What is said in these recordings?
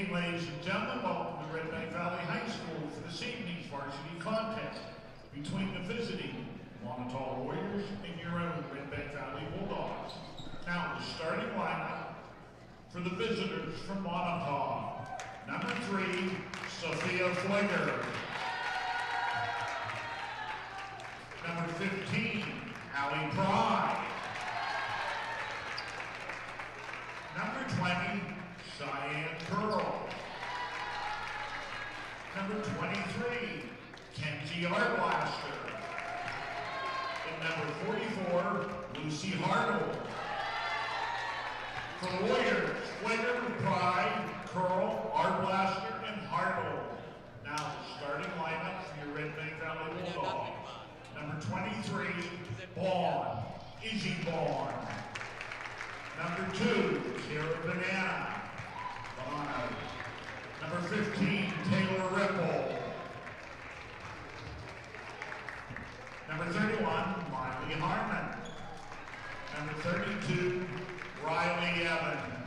evening, ladies and gentlemen. Welcome to Redbank Valley High School for this evening's varsity contest between the visiting Moniteau Warriors and your own Redbank Valley Bulldogs. Now, the starting lineup for the visitors from Moniteau. Number 3, Sophia Flicker. Number 15, Allie Pry. Number 20, Cheyenne Curl. Number 23, Kenzie Arblaster. And number 44, Lucy Hartle. For the Warriors, Flicker, Pry, Curl, Arblaster, and Hartle. Now the starting lineup for your Redbank Valley Bulldogs. Number 23, Bond, Izzy Bond. Number 2, Kara Banana. Bono. Number 15, Taylor Ripple. Number 31, Miley Harmon. Number 32, Riley Evans.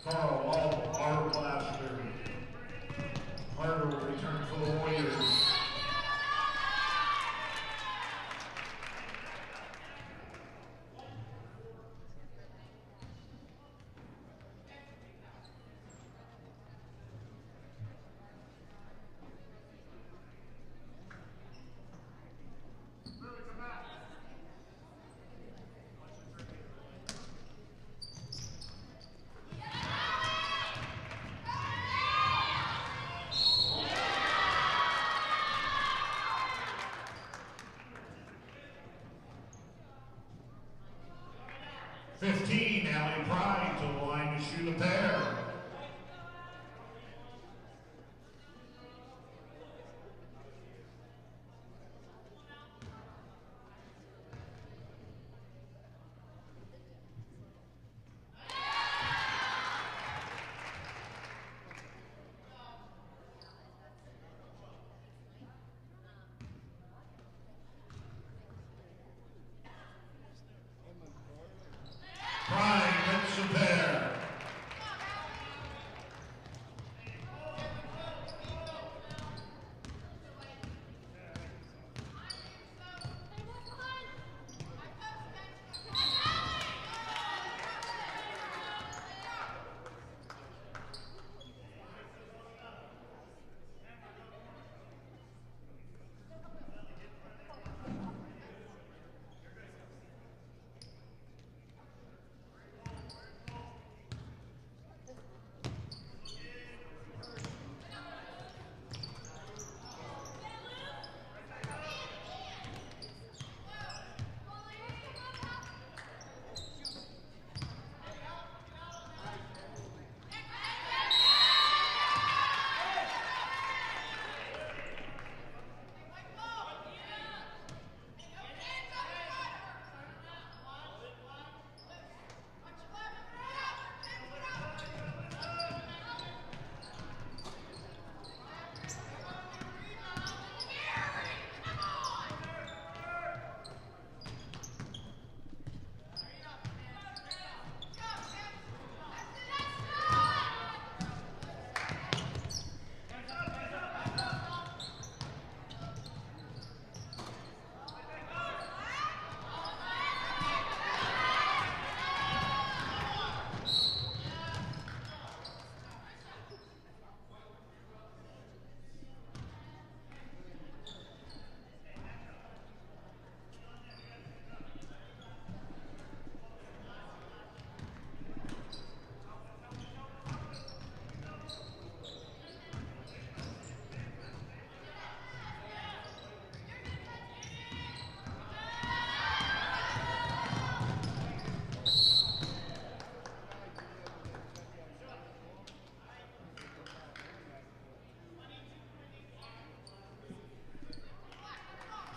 Carl Wall, our blaster. Harder will return for the Warriors. Allie Pride to the line to shoot a pair. Pride gets a pair.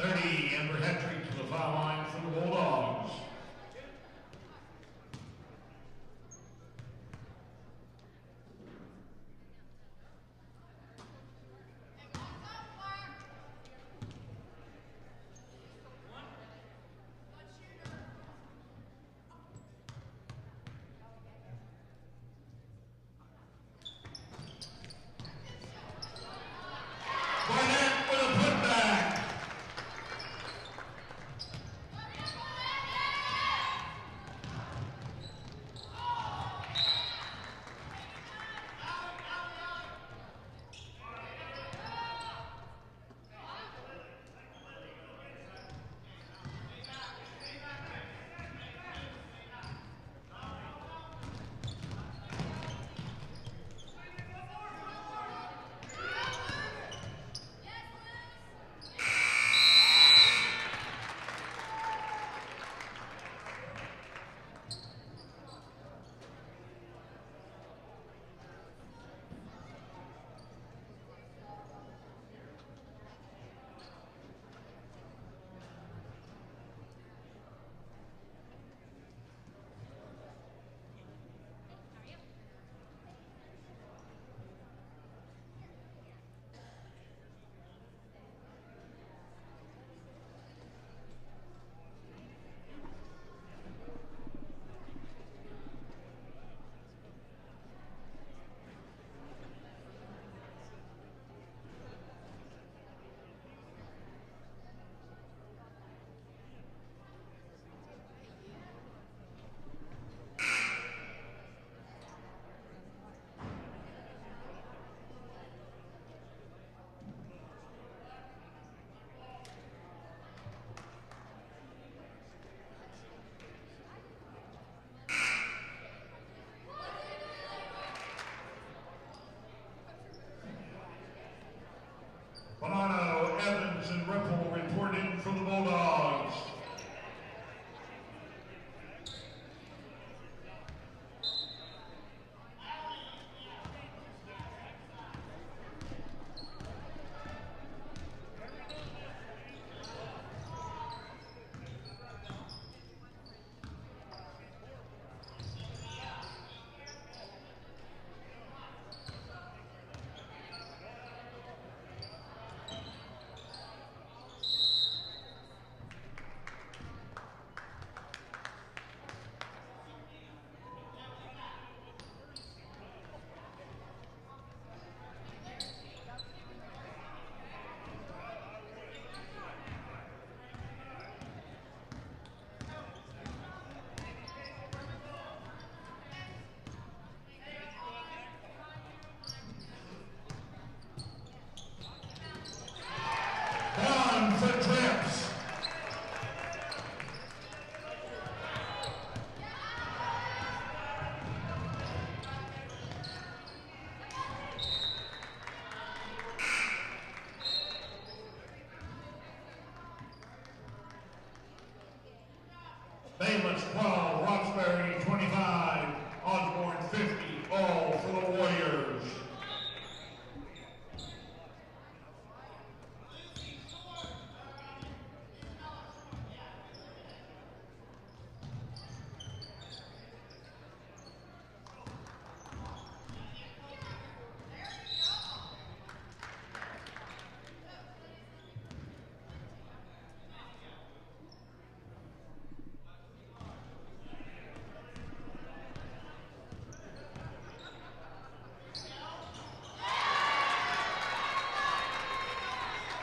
Amber Hetrick to the foul line for the Bulldogs. Barnett with a putback.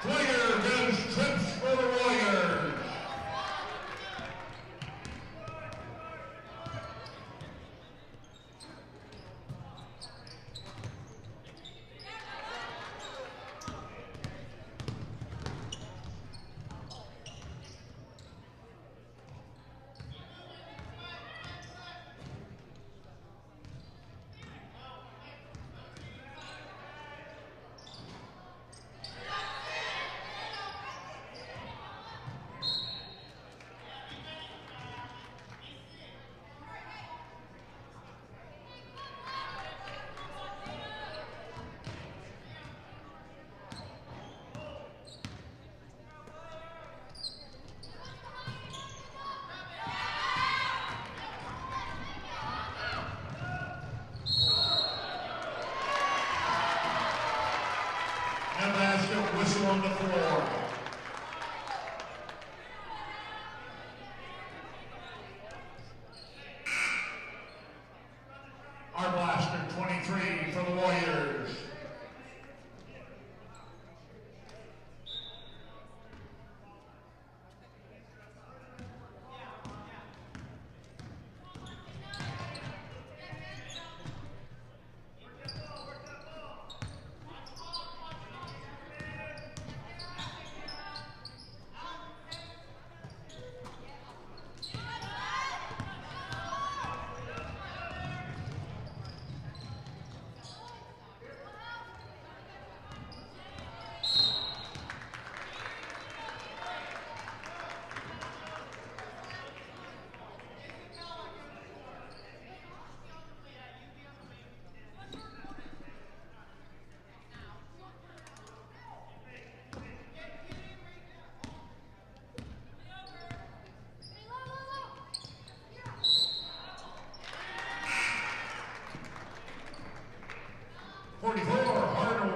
Player gives trips for the Warriors. Whistle on the floor. Our blaster 23 for the Warriors.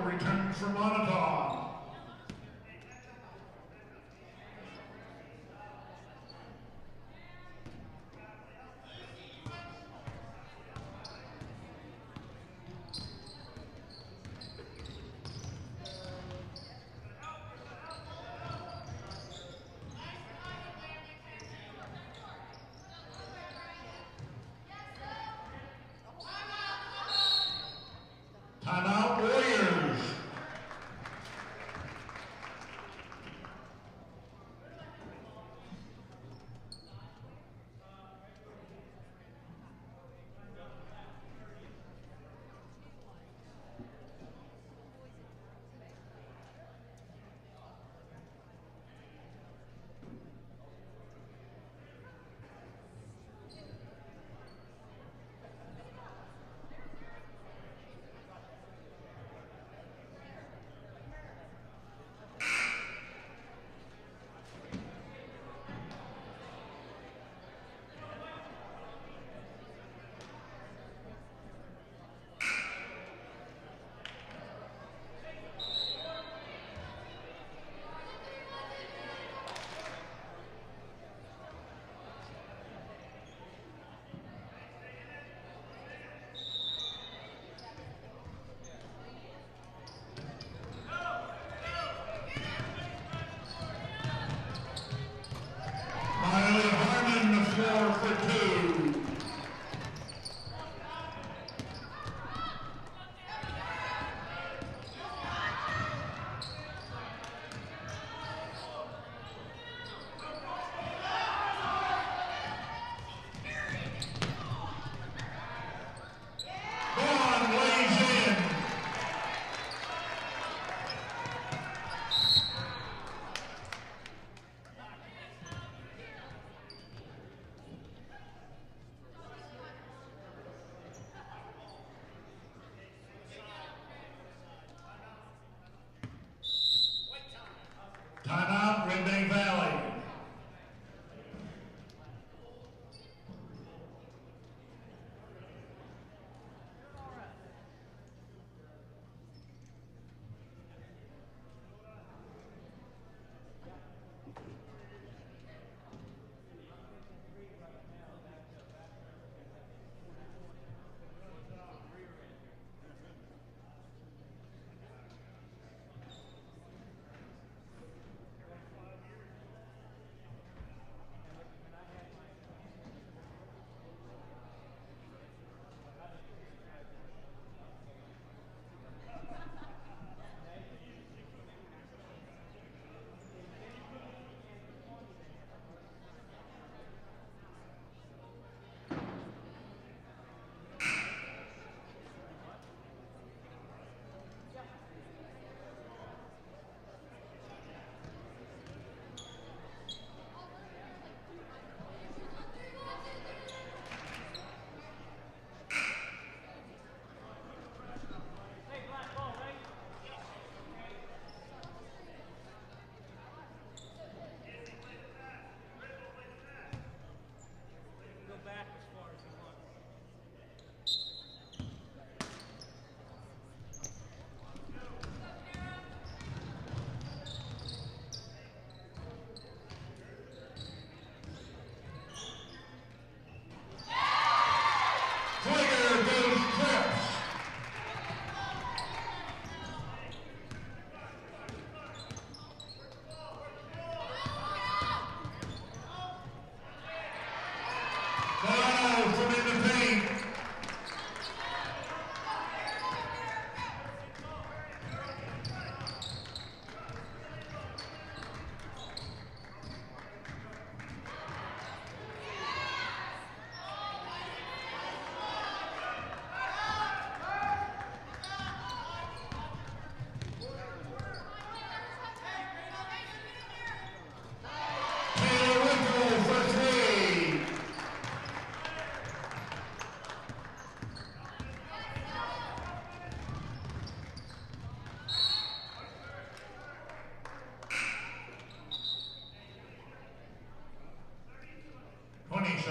Returns for Moniteau. Timeout, Warriors. For two. Vaughn weighs in. Timeout, Redbank Valley.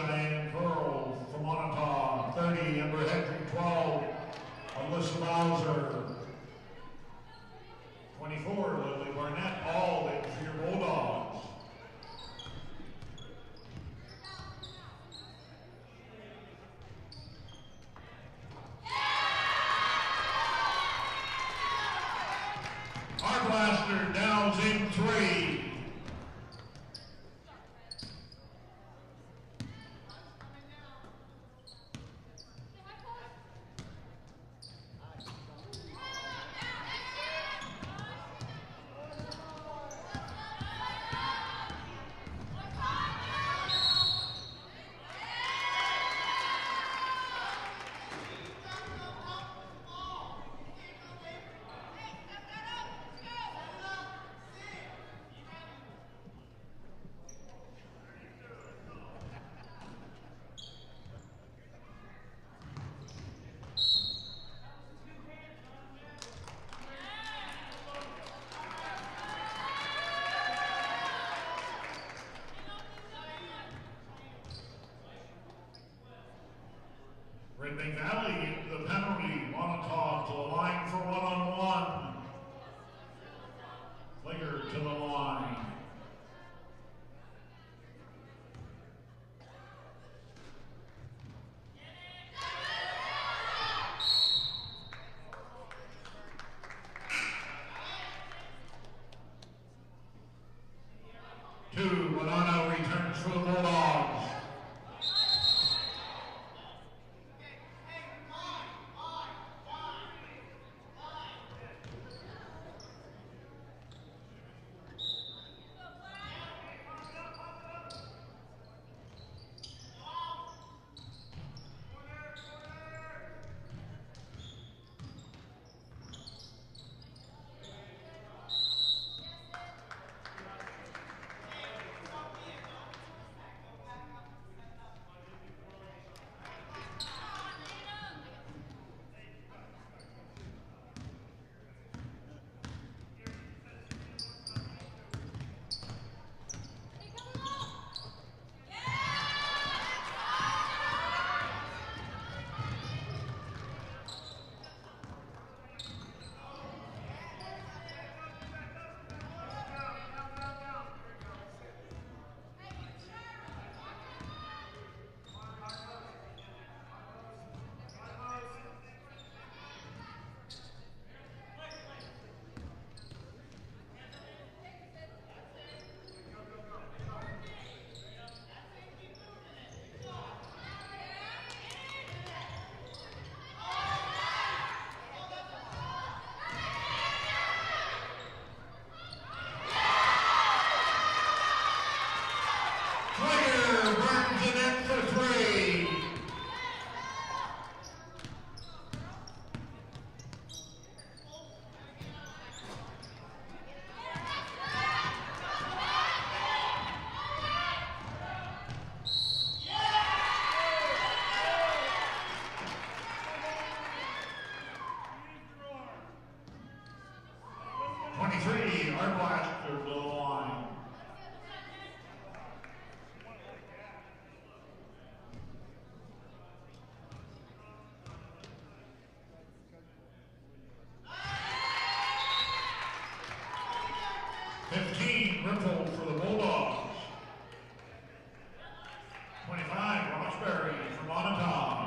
Cheyenne Curl from Moniteau. 30, Amber Hendry. 12, Alyssa Bowser. 24, Lily Barnett. All in for your Bulldogs. Our blaster downs in 3. Redbank Valley into the penalty. Moniteau to the line for one-on-one. Flicker to the line. Moniteau returns for the Bulldogs. Our blaster to the line. Ripple for the Bulldogs. 25, Roxbury for Moniteau.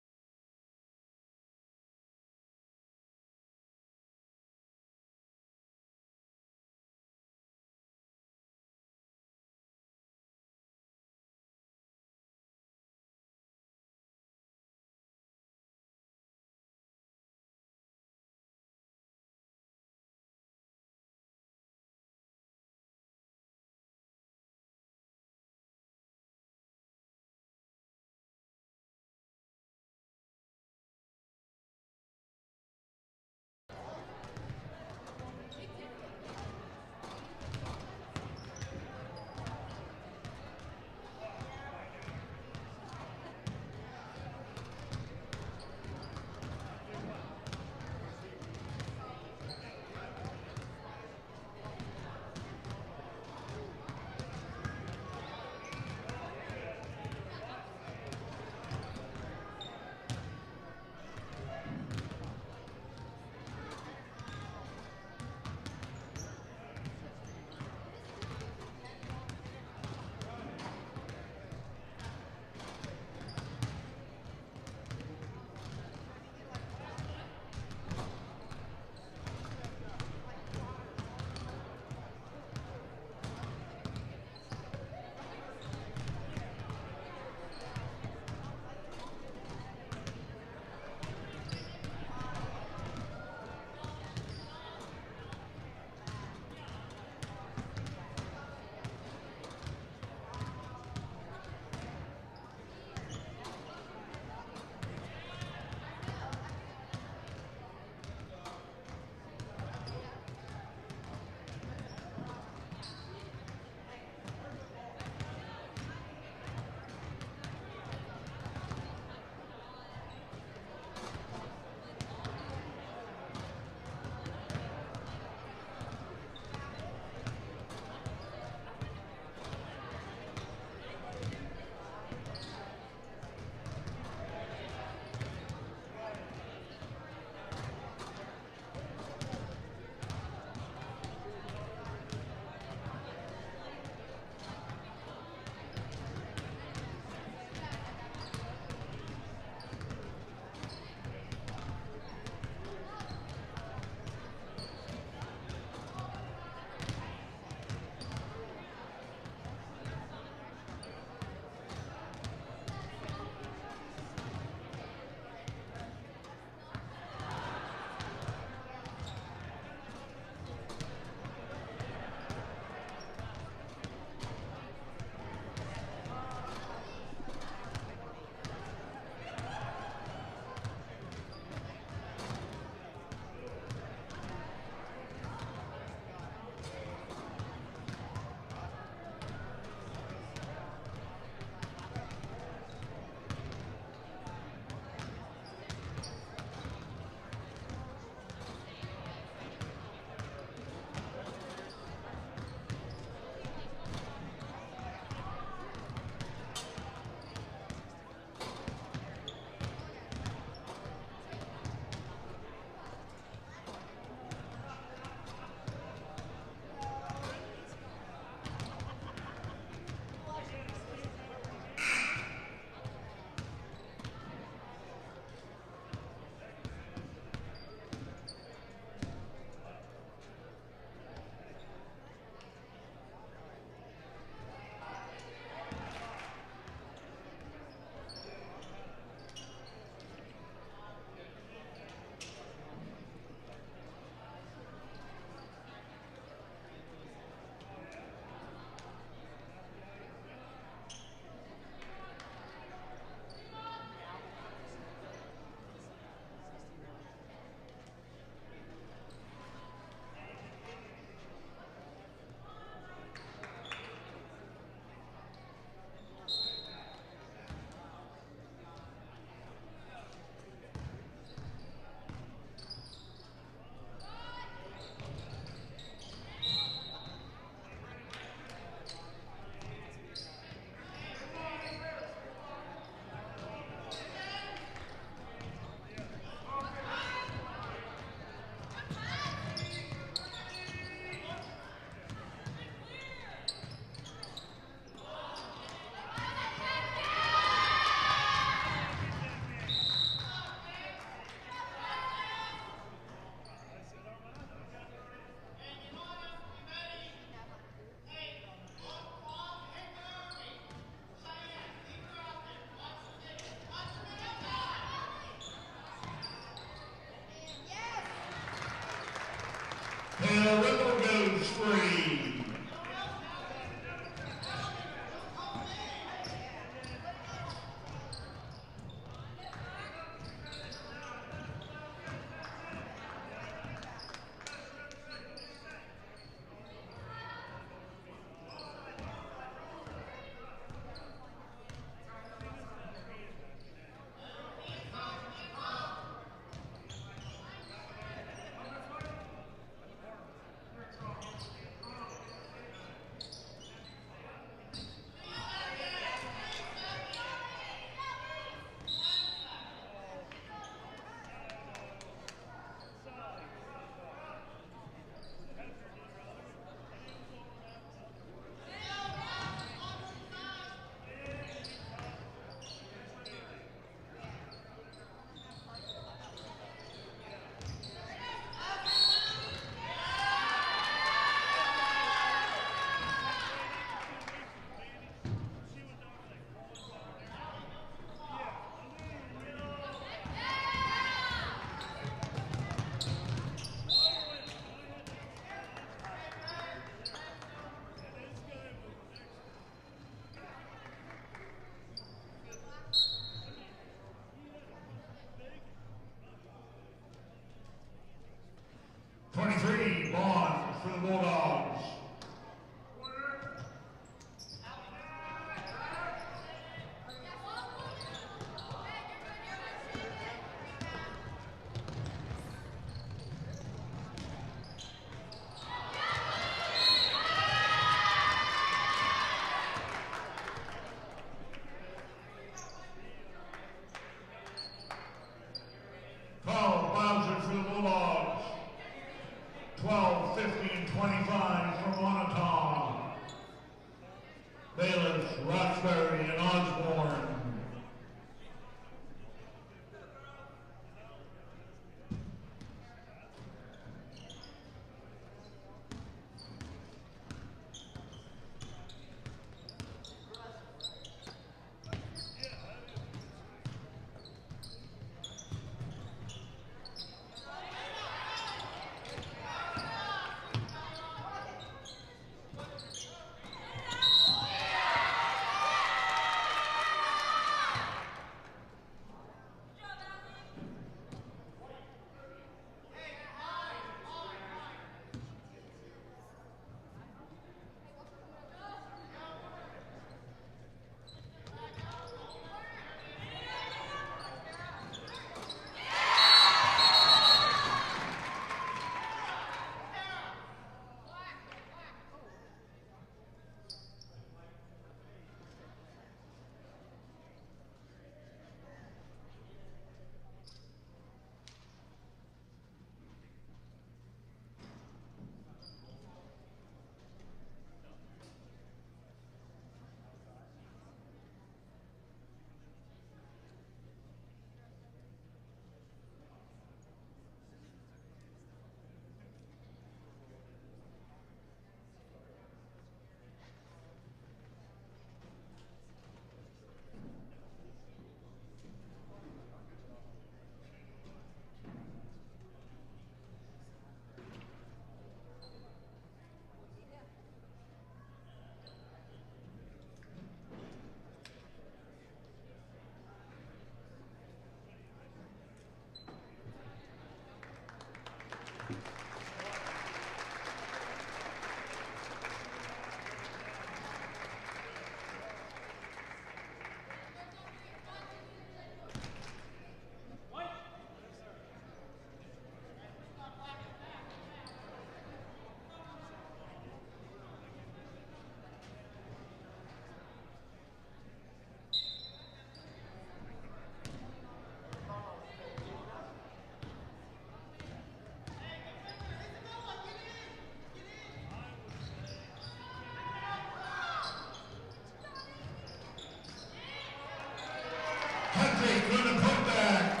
Huntley going to put back.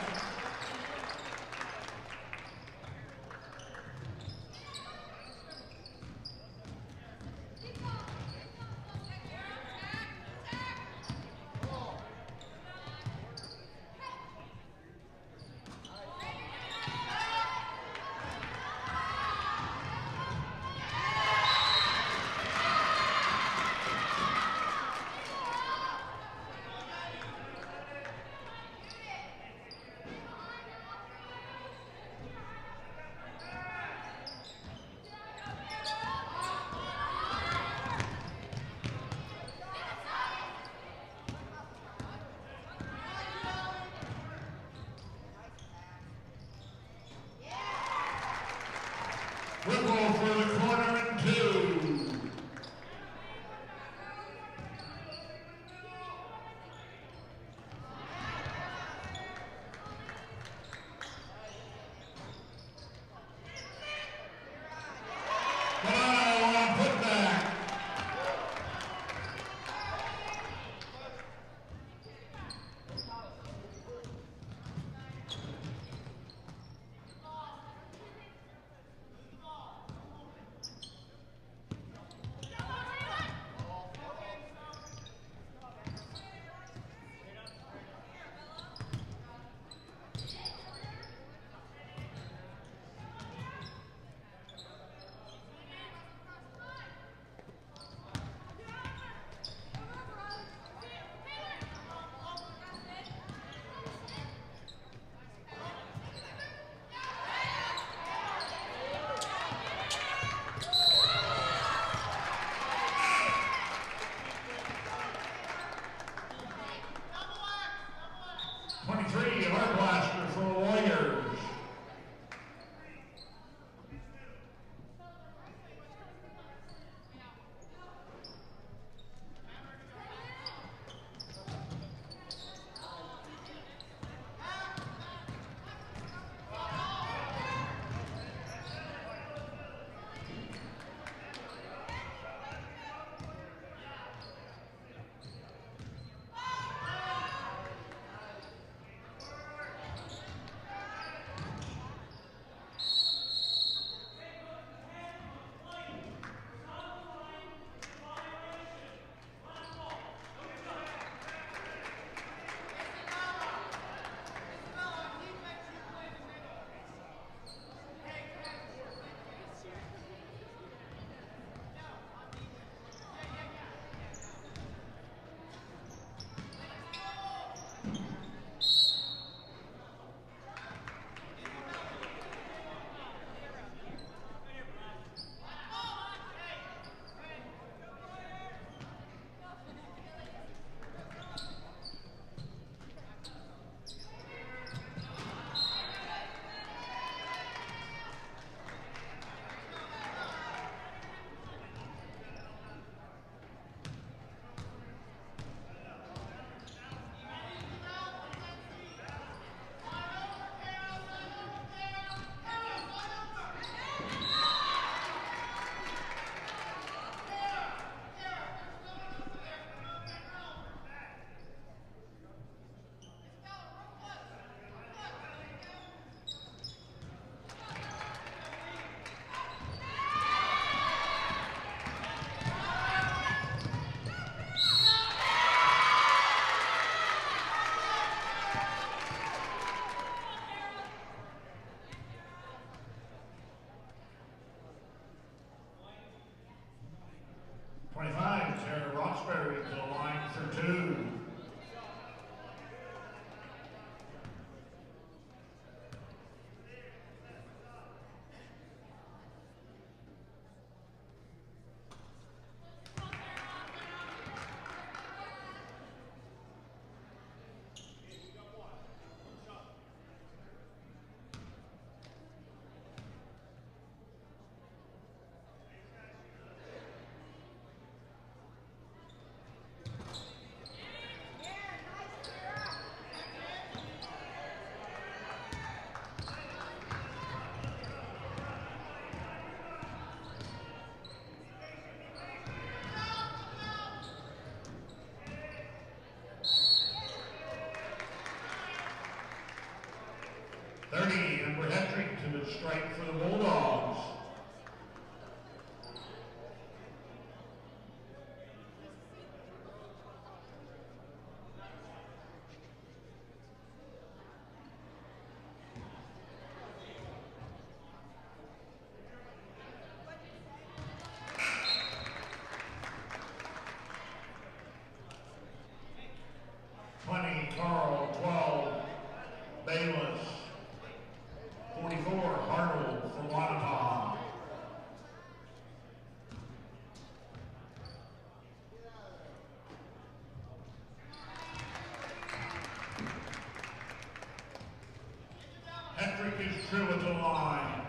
30, Amber Hendrick to the strike for the Bulldogs. Carl, 12, Bayless, 44, Hartle for Moniteau. Hendrick is true at the line.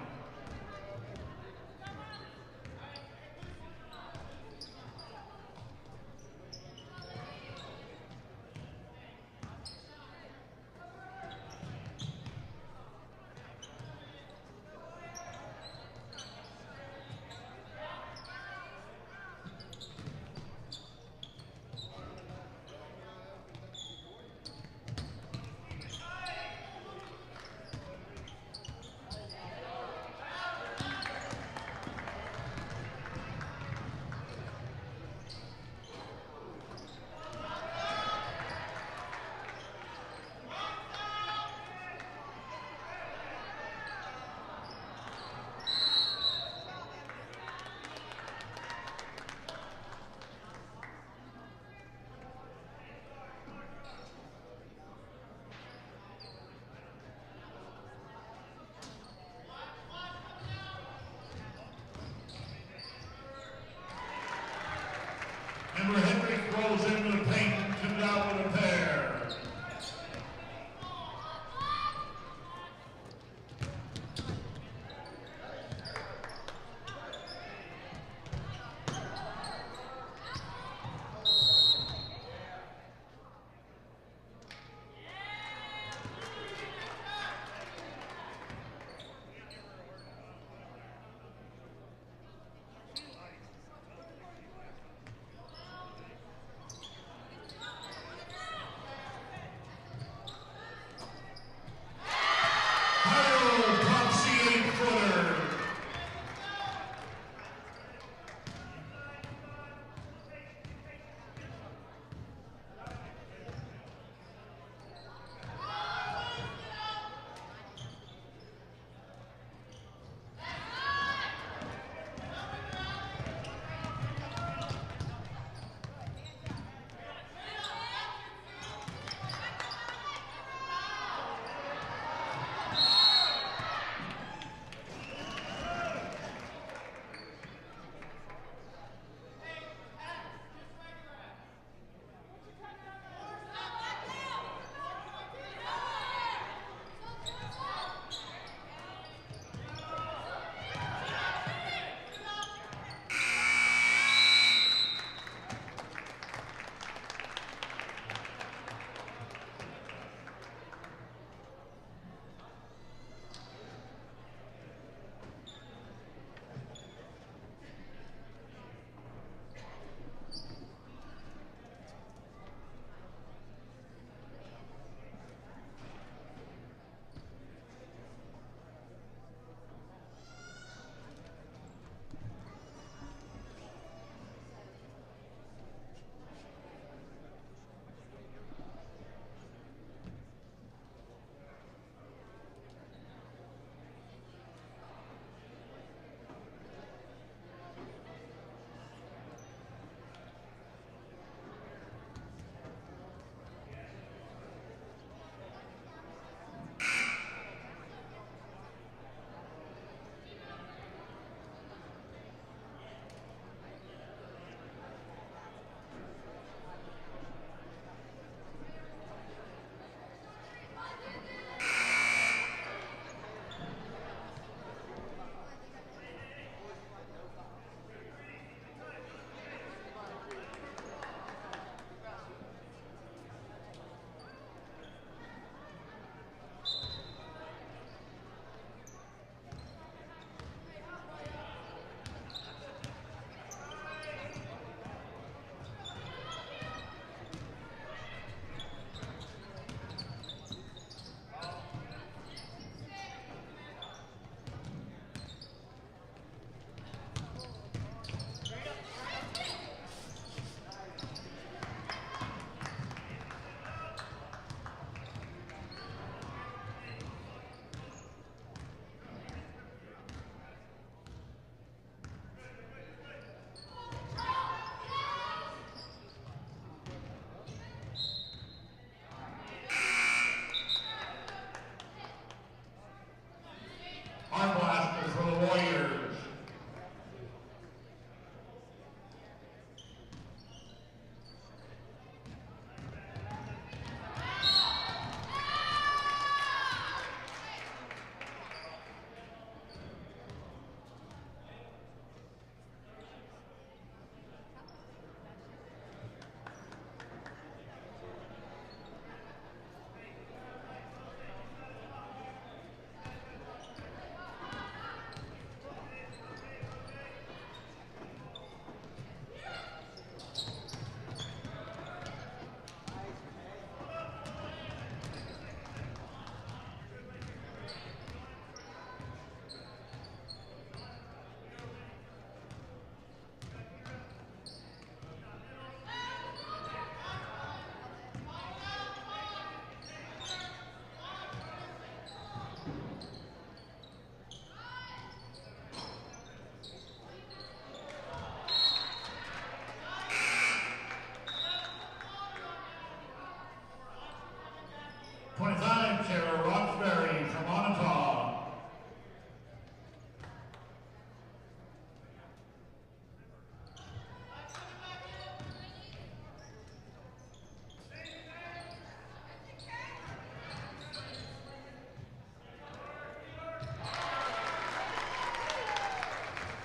25, Sarah Roxbury from Moniteau.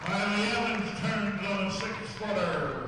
Riley Evans turns on a 6-footer.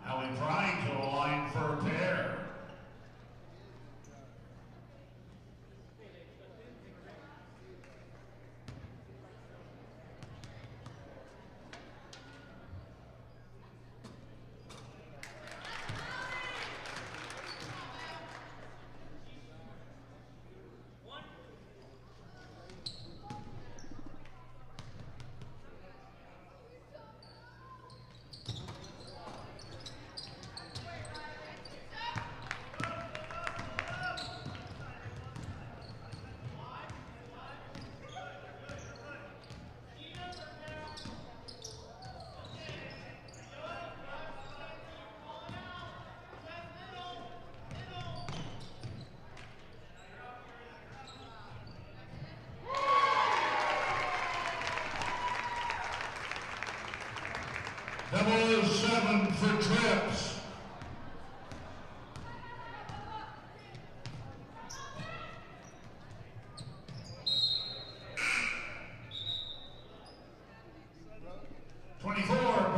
Allie Pride to the line for a pair. Double 07 for trips.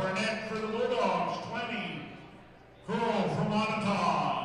Burnett for the Bulldogs, 20. Curl from Moniteau.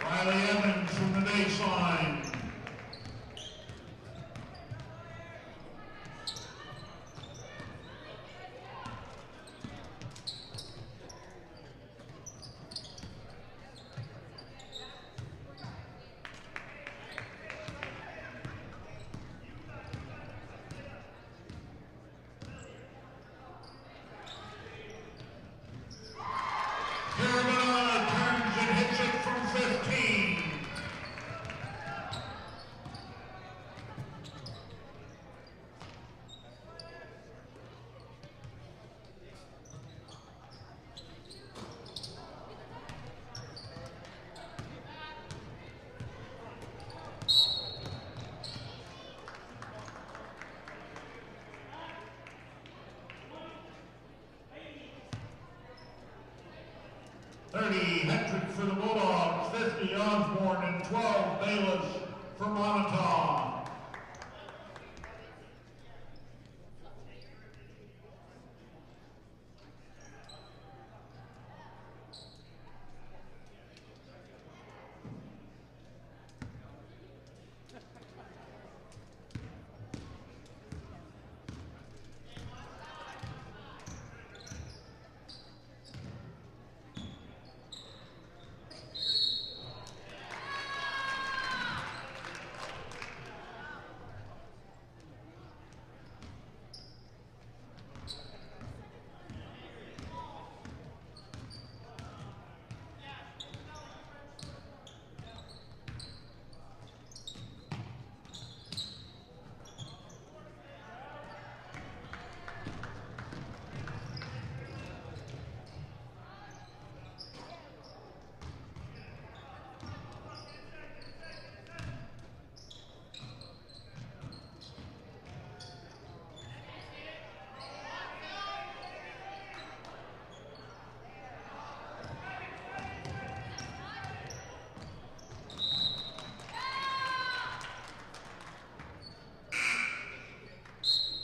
Riley Evans from the baseline. Turns and hits it from 15. Hat-trick for the Bulldogs, 50 Osborne and 12 Bayless for Moniteau.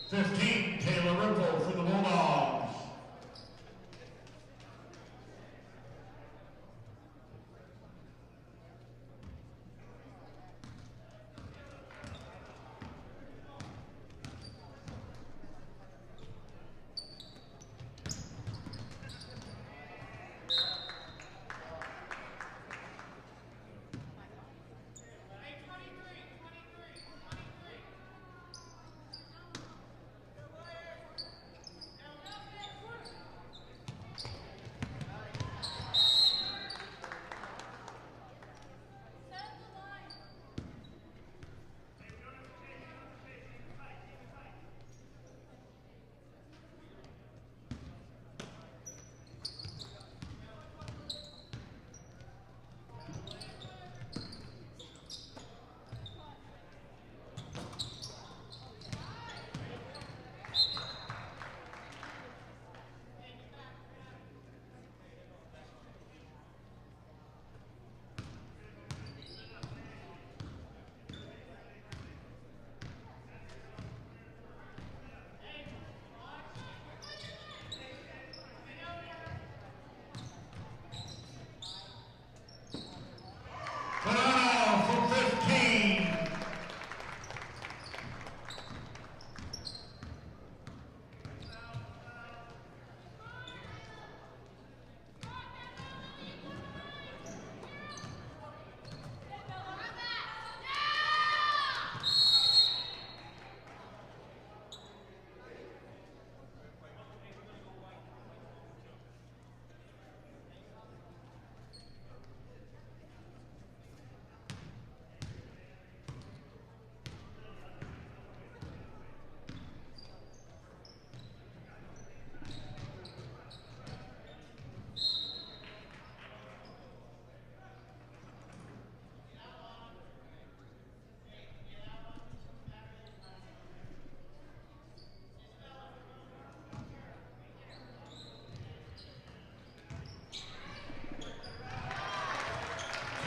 Taylor Ripple for the Bulldogs.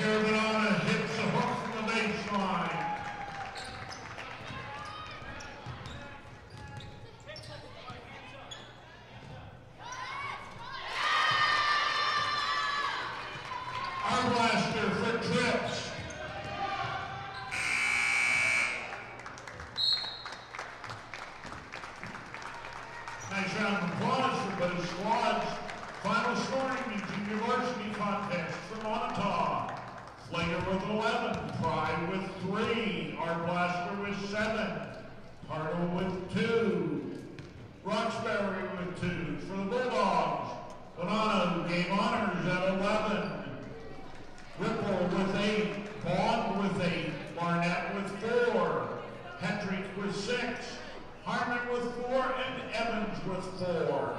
Carolina hits the hook from the baseline. Our blaster for Trip. with 11, Pride with 3, Arblaster with 7, Hartle with 2, Roxbury with 2 for the Bulldogs. Moniteau game honors at 11, Whipple with 8, Bond with 8, Barnett with 4, Hendrick with 6, Harmon with 4, and Evans with 4.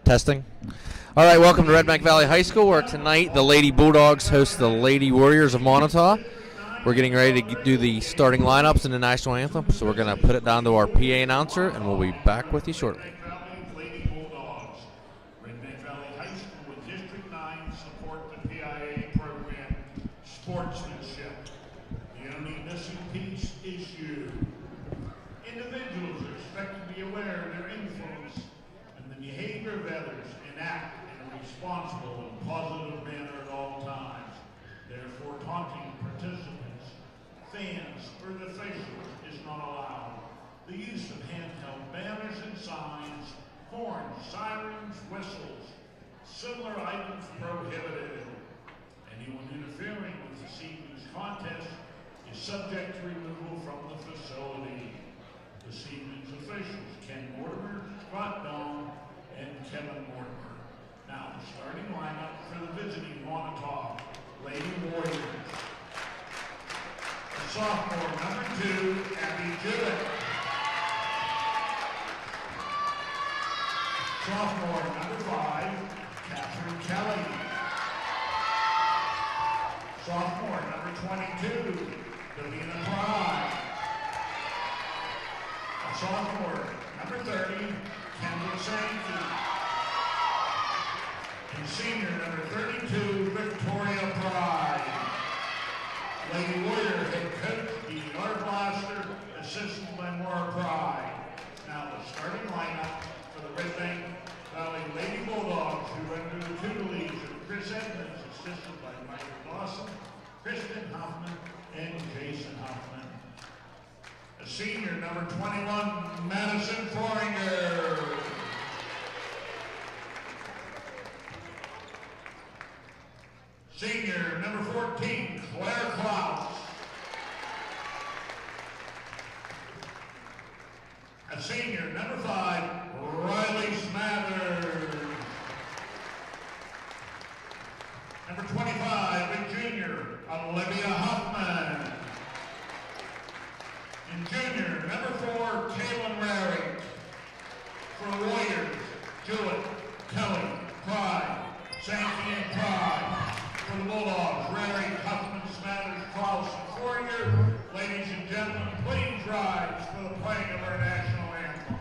Testing. All right, welcome to Redbank Valley High School, where tonight the Lady Bulldogs host the Lady Warriors of Moniteau. We're getting ready to do the starting lineups in the national anthem, so we're going to put it down to our PA announcer, and we'll be back with you shortly. Lady Bulldogs. Redbank Valley High School and District 9 support the PIA program, sportsmanship. The only missing piece is you. Individuals are expected to be aware of their influence and the behavior of others and act in a responsible and positive manner at all times. Therefore, taunting participants, fans, or the officials is not allowed. The use of handheld banners and signs, horns, sirens, whistles, similar items prohibited. Anyone interfering with this evening's contest is subject to removal from the facility. This evening's officials, Ken Mortimer, Scott Doan, and Kevin Mortimer. Now, the starting lineup for the visiting Moniteau Lady Warriors. The sophomore, number 2, Abby Jewett. Sophomore, number 5, Catherine Kelly. Sophomore, number 22, Davina Pry. Sophomore, number 30, Kendall Sankey. And senior, number 32, Victoria Pry. Lady Warrior head coach, D.R. Blaster, assisted by Maura Pry. Now the starting lineup for the Redbank Valley Lady Bulldogs, who under the tutelage of Chris Edmonds, assisted by Michael Dawson, Kristen Huffman, and Jason Huffman. A senior, number 21, Madison Floringer. Senior, number 14, Claire Klaus. A senior, number 5, Riley Smathers. Number 25, a junior, Olivia Huffman. And junior, number 4, Kaylin Rarick. For Warriors, Jewett, Kelly, Pry, Sankey, and Pry. For the Bulldogs, Rarick, Huffman, Smathers, Klaus, and Fourier. Ladies and gentlemen, please rise for the playing of our national anthem.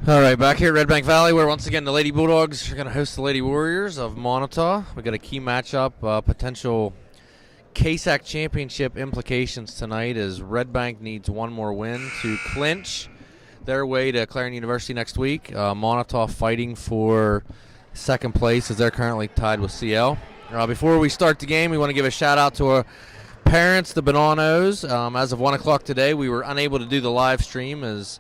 All right, back here at Redbank Valley, where once again the Lady Bulldogs are going to host the Lady Warriors of Moniteau. We got a key matchup, potential KSAC championship implications tonight, as Redbank needs one more win to clinch their way to Clarion University next week. Moniteau fighting for second place, as they're currently tied with CL. Before we start the game, we want to give a shout out to our parents, the Bonanos. As of 1 o'clock today, we were unable to do the live stream as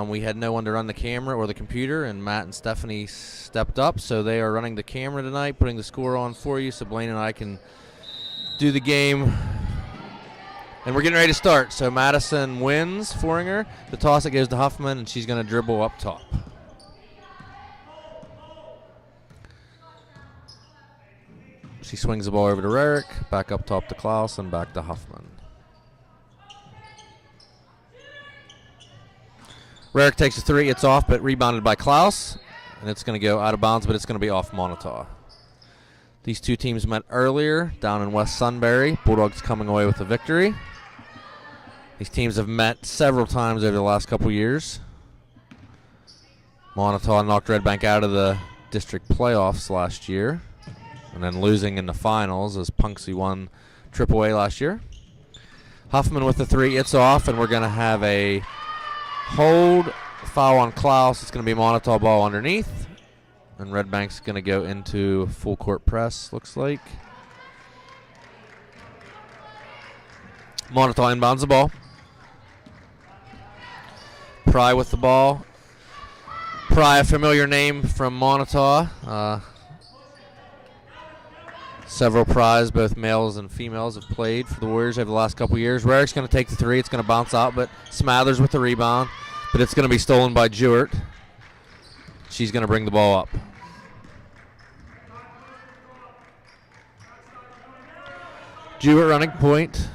we had no one to run the camera or the computer, and Matt and Stephanie stepped up, so they are running the camera tonight, putting the score on for you, so Blaine and I can do the game. And we're getting ready to start. So Madison wins Fourier. The toss, it goes to Huffman, and she's going to dribble up top. She swings the ball over to Rarick, back up top to Klaus, and back to Huffman. Rarick takes a 3. It's off, but rebounded by Klaus. And it's going to go out of bounds, but it's going to be off Moniteau. These two teams met earlier down in West Sunbury. Bulldogs coming away with a victory. These teams have met several times over the last couple years. Moniteau knocked Redbank out of the district playoffs last year, and then losing in the finals as Punksy won AAA last year. Huffman with the 3. It's off, and we're going to have a hold foul on Klaus. It's going to be Moniteau ball underneath. And Redbank's going to go into full court press, looks like. Moniteau inbounds the ball. Pry with the ball. Pry, a familiar name from Moniteau. Several Pries, both males and females, have played for the Warriors over the last couple years. Rarick's going to take the 3. It's going to bounce out, but Smathers with the rebound. But it's going to be stolen by Jewett. She's going to bring the ball up. Jewett running point.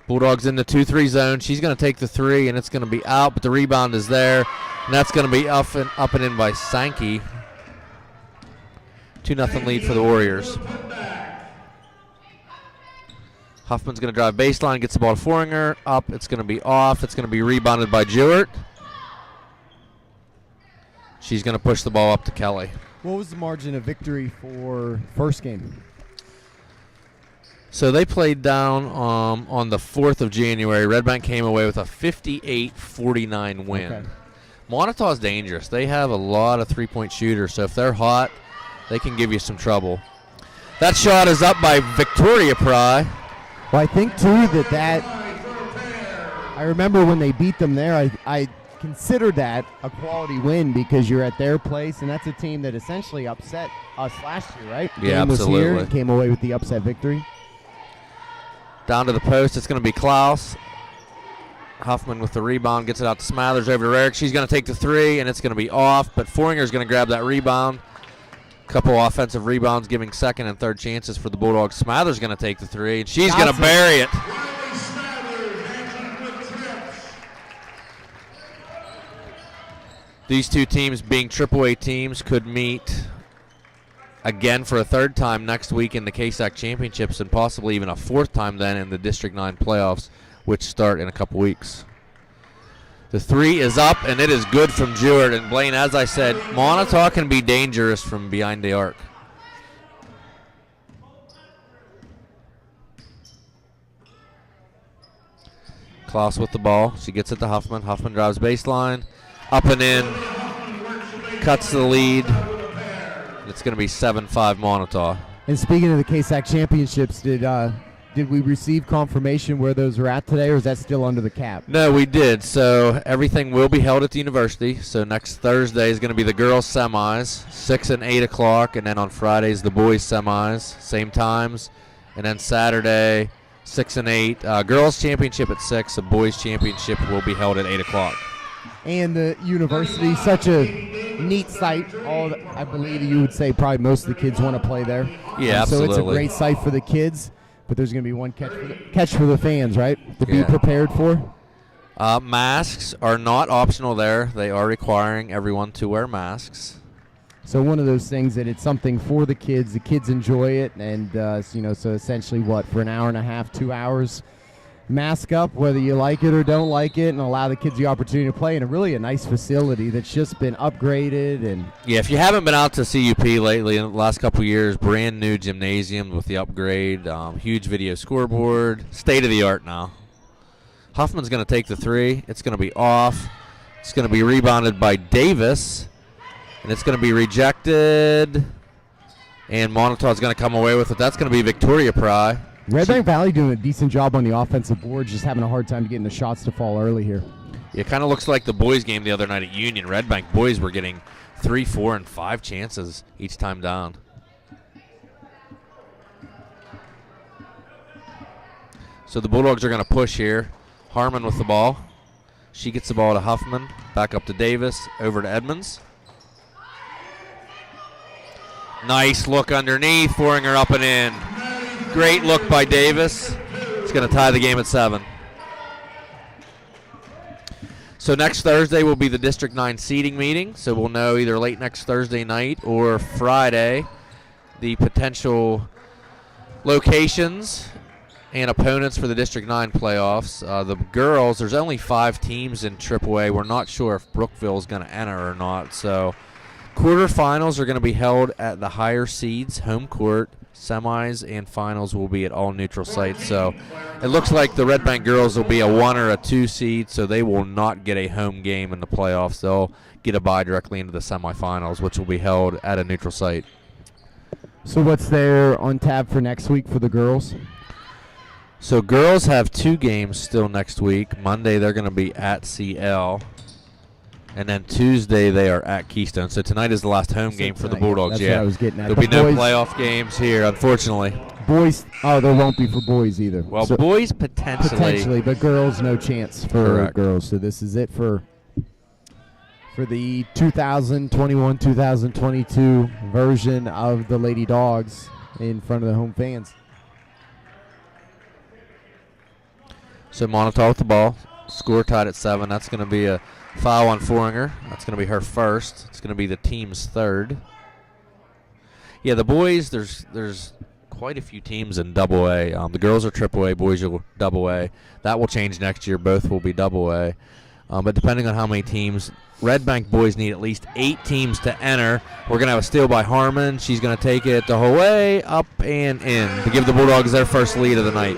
Bulldogs in the 2-3 zone. She's going to take the 3, and it's going to be out, but the rebound is there. And that's going to be up and in by Sankey. 2-0 lead for the Warriors. Huffman's going to drive baseline, gets the ball to Foringer. Up, it's going to be off. It's going to be rebounded by Jewett. She's going to push the ball up to Kelly. What was the margin of victory for first game? So they played down on the 4th of January. Redbank came away with a 58-49 win. Okay. Moniteau is dangerous. They have a lot of three-point shooters, so if they're hot, they can give you some trouble. That shot is up by Victoria Pry. Well, I think, too, that I remember when they beat them there, I considered that a quality win because you're at their place, and that's a team that essentially upset us last year, right? Yeah, Game absolutely. Was here and came away with the upset victory. Down to the post, it's going to be Klaus. Huffman with the rebound, gets it out to Smathers over to Rarick. She's going to take the 3, and it's going to be off, but Foringer's going to grab that rebound. Couple offensive rebounds, giving second and third chances for the Bulldogs. Smathers going to take the 3, and she's going to bury it. These two teams, being AAA teams, could meet again for a third time next week in the KSAC Championships, and possibly even a fourth time then in the District 9 playoffs, which start in a couple weeks. The 3 is up, and it is good from Jewett. And Blaine, as I said, Moniteau can be dangerous from behind the arc. Klaus with the ball. She gets it to Huffman. Huffman drives baseline. Up and in. Cuts the lead. It's going to be 7-5 Moniteau. And speaking of the KSAC Championships, did we receive confirmation where those are at today, or is that still under the cap? No, we did. So everything will be held at the university. So next Thursday is going to be the girls' semis, 6 and 8 o'clock, and then on Fridays the boys' semis, same times. And then Saturday, 6 and 8. Girls' championship at 6. The boys' championship will be held at 8 o'clock. And the university, such a neat site. I believe you would say probably most of the kids want to play there. Yeah, absolutely. So it's a great site for the kids. But there's going to be one catch for the fans, right? To be prepared for? Masks are not optional there. They are requiring everyone to wear masks. So one of those things that it's something for the kids enjoy it, and so essentially for an hour and a half, 2 hours, mask up whether you like it or don't like it, and allow the kids the opportunity to play in a nice facility that's just been upgraded. And yeah, if you haven't been out to CUP lately in the last couple of years, brand new gymnasium with the upgrade, huge video scoreboard, state of the art now. Huffman's going to take the 3. It's going to be off. It's going to be rebounded by Davis, and it's going to be rejected, and Moniteau is going to come away with it. That's going to be Victoria Pry. Redbank Valley doing a decent job on the offensive board, just having a hard time getting the shots to fall early here. It kind of looks like the boys' game the other night at Union. Redbank boys were getting 3, 4, and 5 chances each time down. So the Bulldogs are going to push here. Harmon with the ball. She gets the ball to Huffman. Back up to Davis. Over to Edmonds. Nice look underneath, pouring her up and in. Great look by Davis. It's going to tie the game at 7. So next Thursday will be the District 9 seeding meeting. So we'll know either late next Thursday night or Friday the potential locations and opponents for the District 9 playoffs. The girls, there's only 5 teams in AAA. We're not sure if Brookville is going to enter or not. So quarterfinals are going to be held at the higher seeds, home court. Semis and finals will be at all neutral sites. So it looks like the Redbank girls will be a 1 or a 2 seed, so they will not get a home game in the playoffs. They'll get a bye directly into the semifinals, which will be held at a neutral site. So what's there on tap for next week for the girls? So girls have 2 games still next week. Monday they're going to be at CL. And then Tuesday they are at Keystone. So tonight is the last home game for the Bulldogs. That's what I was getting at. There'll be no playoff games here, unfortunately. Boys, there won't be for boys either. Well, so boys potentially. But girls, no chance for girls. So this is it for the 2021-2022 version of the Lady Dogs in front of the home fans. So Moniteau with the ball. Score tied at 7. That's going to be a foul on Foringer. That's going to be her first. It's going to be the team's 3rd. Yeah, the boys, there's quite a few teams in AA. The girls are AAA, boys are AA. That will change next year. Both will be AA. But depending on how many teams, Redbank boys need at least 8 teams to enter. We're going to have a steal by Harmon. She's going to take it the whole way, up and in, to give the Bulldogs their first lead of the night.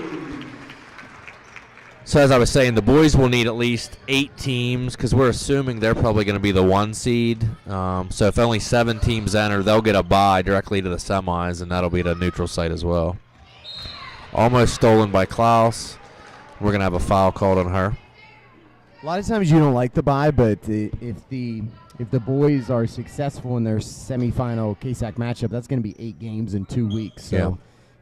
So as I was saying, the boys will need at least 8 teams because we're assuming they're probably going to be the 1 seed. So if only 7 teams enter, they'll get a bye directly to the semis, and that'll be at a neutral site as well. Almost stolen by Klaus. We're going to have a foul called on her. A lot of times you don't like the bye, but if the boys are successful in their semifinal KSAC matchup, that's going to be 8 games in 2 weeks. So. Yeah.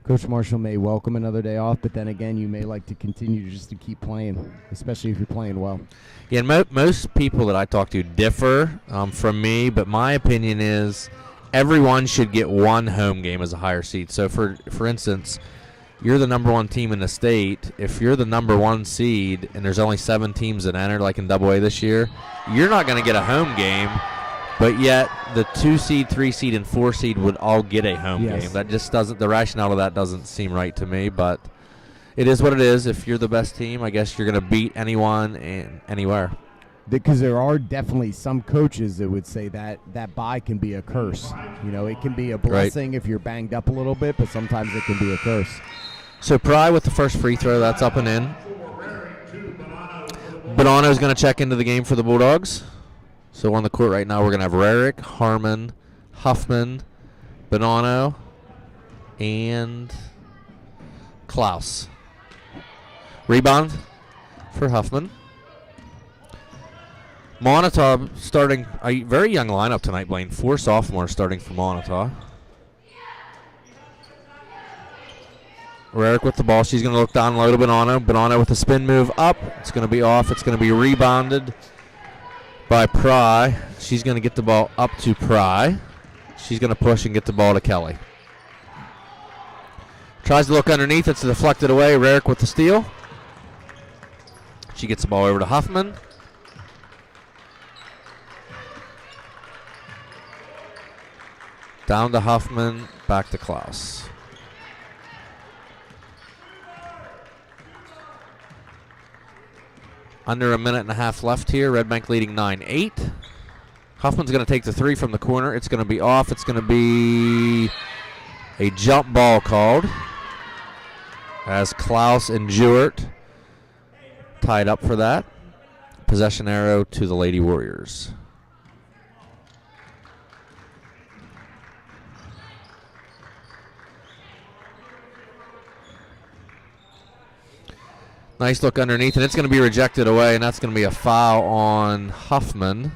Coach Marshall may welcome another day off, but then again, you may like to continue just to keep playing, especially if you're playing well. Yeah, most people that I talk to differ from me, but my opinion is everyone should get 1 home game as a higher seed. So, for instance, you're the number 1 team in the state. If you're the number 1 seed and there's only 7 teams that enter, like in AA this year, you're not going to get a home game. But yet, the 2 seed, 3 seed, and 4 seed would all get a home game. That just doesn't. The rationale of that doesn't seem right to me. But it is what it is. If you're the best team, I guess you're going to beat anyone and anywhere. Because there are definitely some coaches that would say that bye can be a curse. You know, it can be a blessing if you're banged up a little bit, but sometimes it can be a curse. So Pry with the first free throw. That's up and in. Bonanno's going to check into the game for the Bulldogs. So on the court right now, we're going to have Rarick, Harmon, Huffman, Bonanno, and Klaus. Rebound for Huffman. Moniteau starting a very young lineup tonight, Blaine. 4 sophomores starting for Moniteau. Rarick with the ball. She's going to look down low to Bonanno. Bonanno with a spin move up. It's going to be off. It's going to be rebounded by Pry. She's going to get the ball up to Pry. She's going to push and get the ball to Kelly. Tries to look underneath. It's deflected away. Rarick with the steal. She gets the ball over to Huffman. Down to Huffman. Back to Klaus. Under a minute and a half left here. Redbank leading 9-8. Huffman's going to take the 3 from the corner. It's going to be off. It's going to be a jump ball called as Klaus and Jewett tied up for that. Possession arrow to the Lady Warriors. Nice look underneath, and it's going to be rejected away, and that's going to be a foul on Huffman.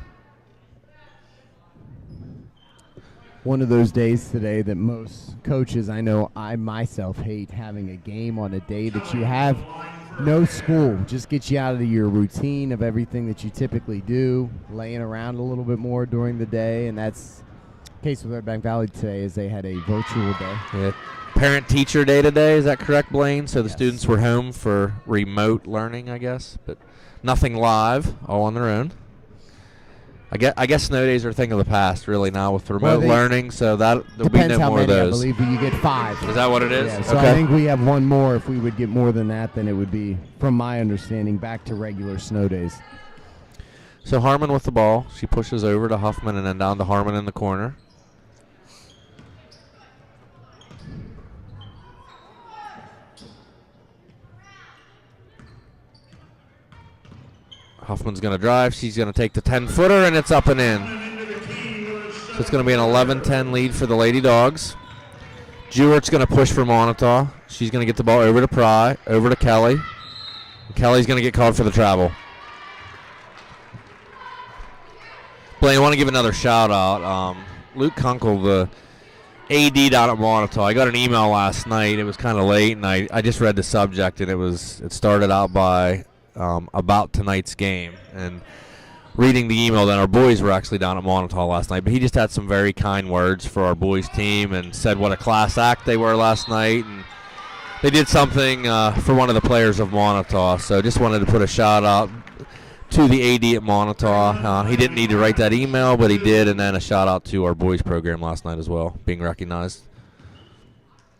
One of those days today that most coaches, I know I myself hate having a game on a day that you have no school. Just get you out of your routine of everything that you typically do, laying around a little bit more during the day, and that's case with Redbank Valley today is they had a virtual day. Yeah. Parent-teacher day today, is that correct, Blaine? So the Yes. students were home for remote learning, I guess, but nothing live, all on their own. I guess snow days are a thing of the past, really, now with remote learning, so there'll be no more of those. I believe you get 5. Is that what it is? Yeah, so okay. I think we have one more. If we would get more than that, then it would be, from my understanding, back to regular snow days. So Harmon with the ball. She pushes over to Huffman and then down to Harmon in the corner. Huffman's going to drive. She's going to take the 10-footer, and it's up and in. So it's going to be an 11-10 lead for the Lady Dogs. Jeweart's going to push for Moniteau. She's going to get the ball over to Pry, over to Kelly. Kelly's going to get called for the travel. Blaine, I want to give another shout-out. Luke Kunkel, the AD down at Moniteau. I got an email last night. It was kind of late, and I just read the subject, and it started out by about tonight's game. And reading the email, then our boys were actually down at Moniteau last night, but he just had some very kind words for our boys team and said what a class act they were last night. And they did something for one of the players of Moniteau. So just wanted to put a shout-out to the AD at Moniteau. He didn't need to write that email, but he did, and then a shout-out to our boys program last night as well, being recognized.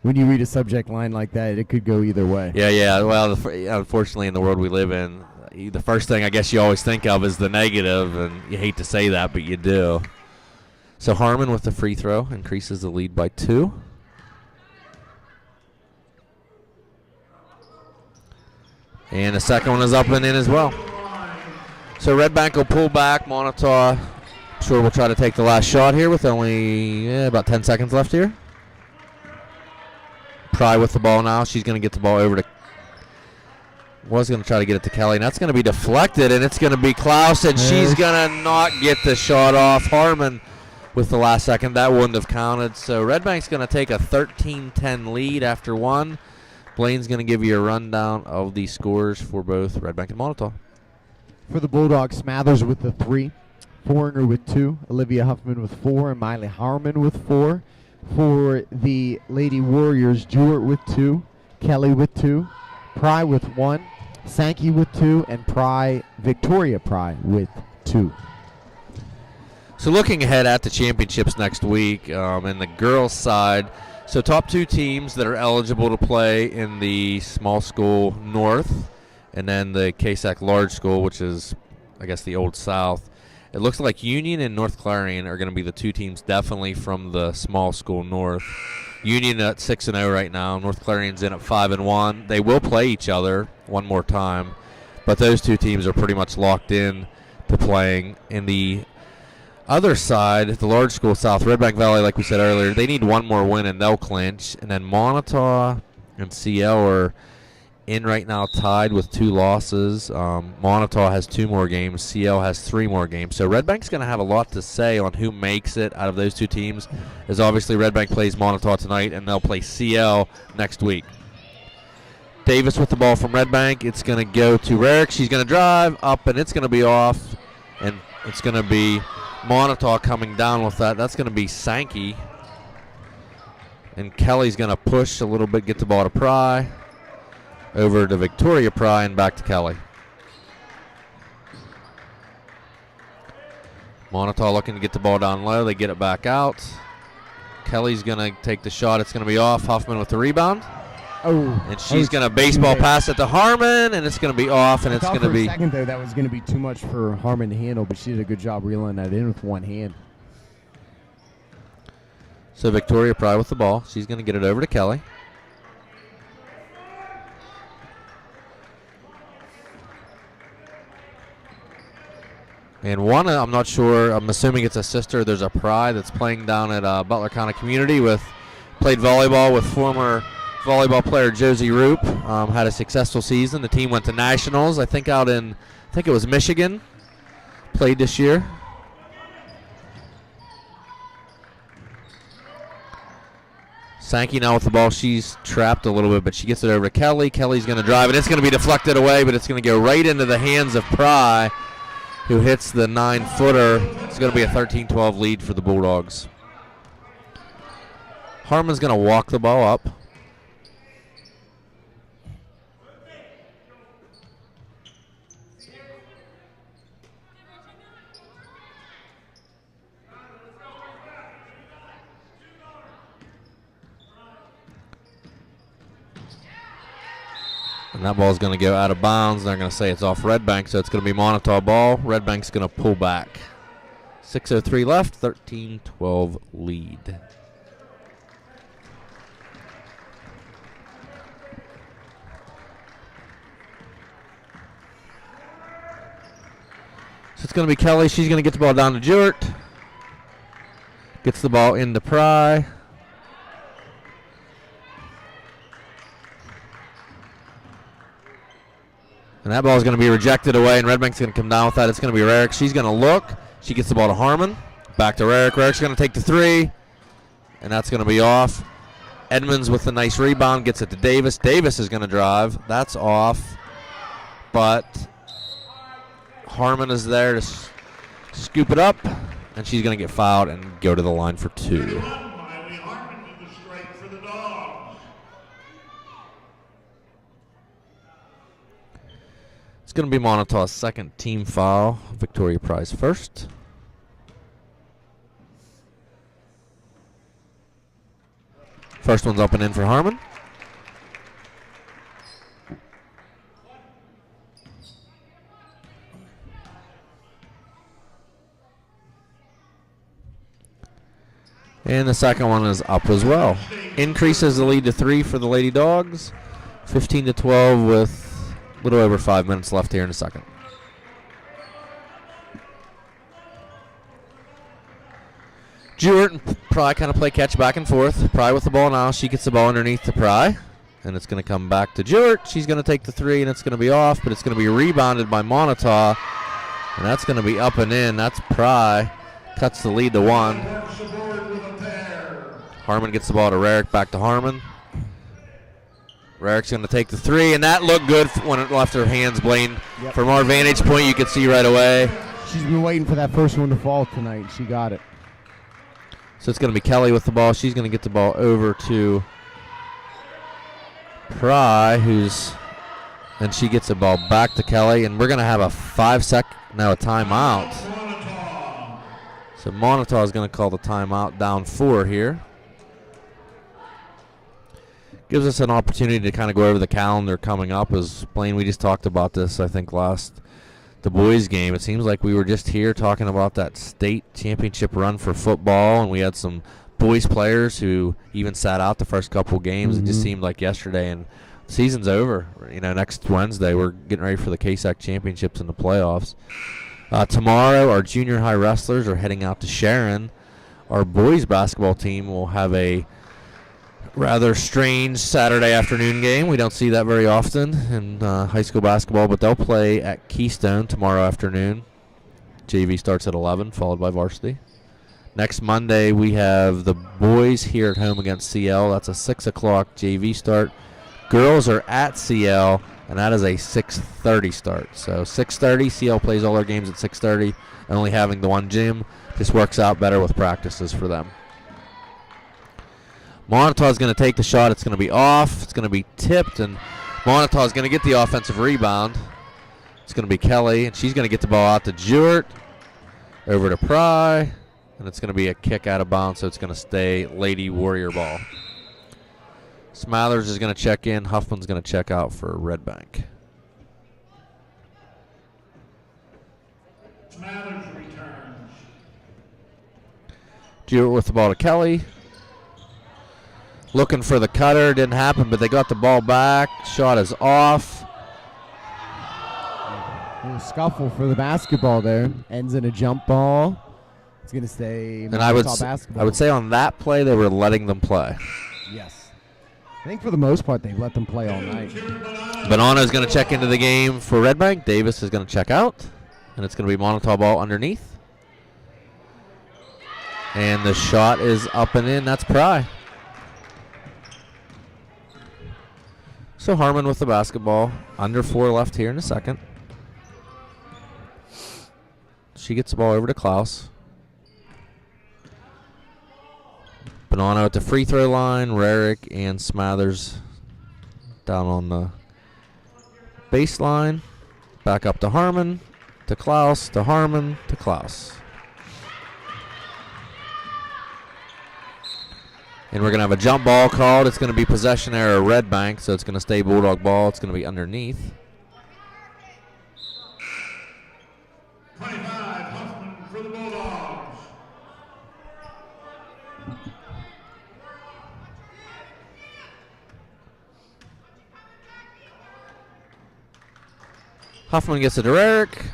When you read a subject line like that, it could go either way. Yeah. Well, unfortunately, in the world we live in, the first thing I guess you always think of is the negative, and you hate to say that, but you do. So Harmon with the free throw increases the lead by 2. And the second one is up and in as well. So Redbank will pull back. Moniteau, sure, we'll try to take the last shot here with only about 10 seconds left here. Pry with the ball now. She's going to get the ball over to, was going to try to get it to Kelly. And that's going to be deflected, and it's going to be Klaus, and she's going to not get the shot off. Harmon with the last second. That wouldn't have counted. So Redbank's going to take a 13-10 lead after 1. Blaine's going to give you a rundown of the scores for both Redbank and Moniteau. For the Bulldogs, Smathers with the 3, Foreigner with 2, Olivia Huffman with 4, and Miley Harmon with 4. For the Lady Warriors, Jewett with 2, Kelly with 2, Pry with 1, Sankey with 2, and Victoria Pry with 2. So looking ahead at the championships next week, in the girls' side, so top 2 teams that are eligible to play in the small school north, and then the KSAC large school, which is, I guess, the Old South. It looks like Union and North Clarion are going to be the 2 teams definitely from the small school north. Union at 6-0 right now. North Clarion's in at 5-1. They will play each other one more time, but those 2 teams are pretty much locked in to playing. In the other side, the large school south, Redbank Valley, like we said earlier, they need one more win and they'll clinch. And then Moniteau and CL are in right now tied with 2 losses. Moniteau has 2 more games. CL has 3 more games. So Redbank's going to have a lot to say on who makes it out of those 2 teams, as obviously Redbank plays Moniteau tonight, and they'll play CL next week. Davis with the ball from Redbank. It's going to go to Rarick. She's going to drive up, and it's going to be off, and it's going to be Moniteau coming down with that. That's going to be Sankey. And Kelly's going to push a little bit, get the ball to Pry. Over to Victoria Pry and back to Kelly. Moniteau looking to get the ball down low. They get it back out. Kelly's going to take the shot. It's going to be off. Huffman with the rebound. And she's going to baseball pass it to Harmon, and it's going to be off, and it's going to be... For a second, though, that was going to be too much for Harmon to handle, but she did a good job reeling that in with one hand. So Victoria Pry with the ball. She's going to get it over to Kelly. And one, I'm not sure, I'm assuming it's a sister. There's a Pry that's playing down at Butler County Community played volleyball with former volleyball player Josie Roop. Had a successful season. The team went to nationals, I think it was Michigan. Played this year. Sankey now with the ball. She's trapped a little bit, but she gets it over to Kelly. Kelly's going to drive, and it's going to be deflected away, but it's going to go right into the hands of Pry, who hits the 9-footer. It's going to be a 13-12 lead for the Bulldogs. Harmon's going to walk the ball up. And that ball's going to go out of bounds. They're going to say it's off Redbank, so it's going to be Moniteau ball. Redbank's going to pull back. 6:03 left, 13-12 lead. So it's going to be Kelly. She's going to get the ball down to Jewett. Gets the ball into Pry. And that ball is going to be rejected away, and Redbank's going to come down with that. It's going to be Rarick. She's going to look. She gets the ball to Harmon. Back to Rarick. Rarick's going to take the three, and that's going to be off. Edmonds with a nice rebound gets it to Davis. Davis is going to drive. That's off. But Harmon is there to scoop it up, and she's going to get fouled and go to the line for two. It's going to be Monitau's second team foul. Victoria Prize first. First one's up and in for Harmon. And the second one is up as well. Increases the lead to 3 for the Lady Dogs. 15-12 with a little over 5 minutes left here in the second. Jewett and Pry kind of play catch back and forth. Pry with the ball now. She gets the ball underneath to Pry. And it's going to come back to Jewett. She's going to take the three, and it's going to be off, but it's going to be rebounded by Moniteau. And that's going to be up and in. That's Pry. Cuts the lead to 1. Harmon gets the ball to Rarick. Back to Harmon. Rarick's going to take the three, and that looked good when it left her hands, Blaine. Yep. From our vantage point, you could see right away. She's been waiting for that first one to fall tonight. She got it. So it's going to be Kelly with the ball. She's going to get the ball over to Pry, and she gets the ball back to Kelly, and we're going to have a a timeout. So Moniteau is going to call the timeout, down 4 here. Gives us an opportunity to kind of go over the calendar coming up. As Blaine, we just talked about this, I think, the boys game. It seems like we were just here talking about that state championship run for football, and we had some boys players who even sat out the first couple games. Mm-hmm. It just seemed like yesterday, and the season's over. Next Wednesday we're getting ready for the KSAC championships and the playoffs. Tomorrow our junior high wrestlers are heading out to Sharon. Our boys basketball team will have a rather strange Saturday afternoon game. We don't see that very often in high school basketball, but they'll play at Keystone tomorrow afternoon. JV starts at 11, followed by varsity. Next Monday, we have the boys here at home against CL. That's a 6 o'clock JV start. Girls are at CL, and that is a 6:30 start. So 6:30, CL plays all their games at 6:30, and only having the one gym just works out better with practices for them. Moniteau is going to take the shot. It's going to be off. It's going to be tipped, and Moniteau is going to get the offensive rebound. It's going to be Kelly, and she's going to get the ball out to Jewett, over to Pry, and it's going to be a kick out of bounds, so it's going to stay Lady Warrior ball. Smathers is going to check in. Huffman's going to check out for Redbank. Smathers returns. Jewett with the ball to Kelly. Looking for the cutter. Didn't happen, but they got the ball back. Shot is off. A little scuffle for the basketball there. Ends in a jump ball. It's going to stay And I would basketball. say on that play, they were letting them play. Yes. I think for the most part, they've let them play all night. Bonanno is going to check into the game for Redbank. Davis is going to check out. And it's going to be Moniteau ball underneath. And the shot is up and in. That's Pry. So Harmon with the basketball. Under 4 left here in a second. She gets the ball over to Klaus. But Bonanno at the free throw line. Rarick and Smathers down on the baseline. Back up to Harmon, to Klaus, to Harmon, to Klaus. And we're going to have a jump ball called. It's going to be possession error Redbank, so it's going to stay Bulldog ball. It's going to be underneath. 25, Huffman for the Bulldogs. Huffman gets it to Rarick.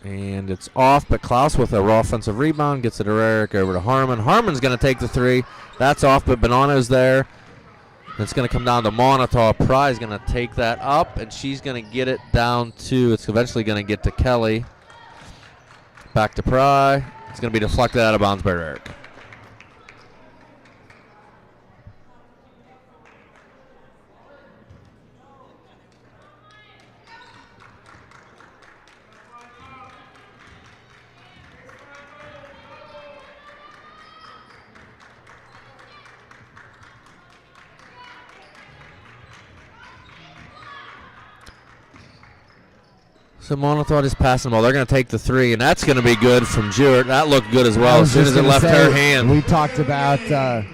And it's off, but Klaus with a raw offensive rebound gets it to Rarick over to Harmon. Harmon's going to take the three. That's off, but Bonanno's there. It's going to come down to Moniteau. Pry is going to take that up, and she's going to get it down to, it's eventually going to get to Kelly. Back to Pry. It's going to be deflected out of bounds by Rarick. So Moniteau is passing the ball. They're going to take the three, and that's going to be good from Jewett. That looked good as well as soon as it left her hand. We talked about the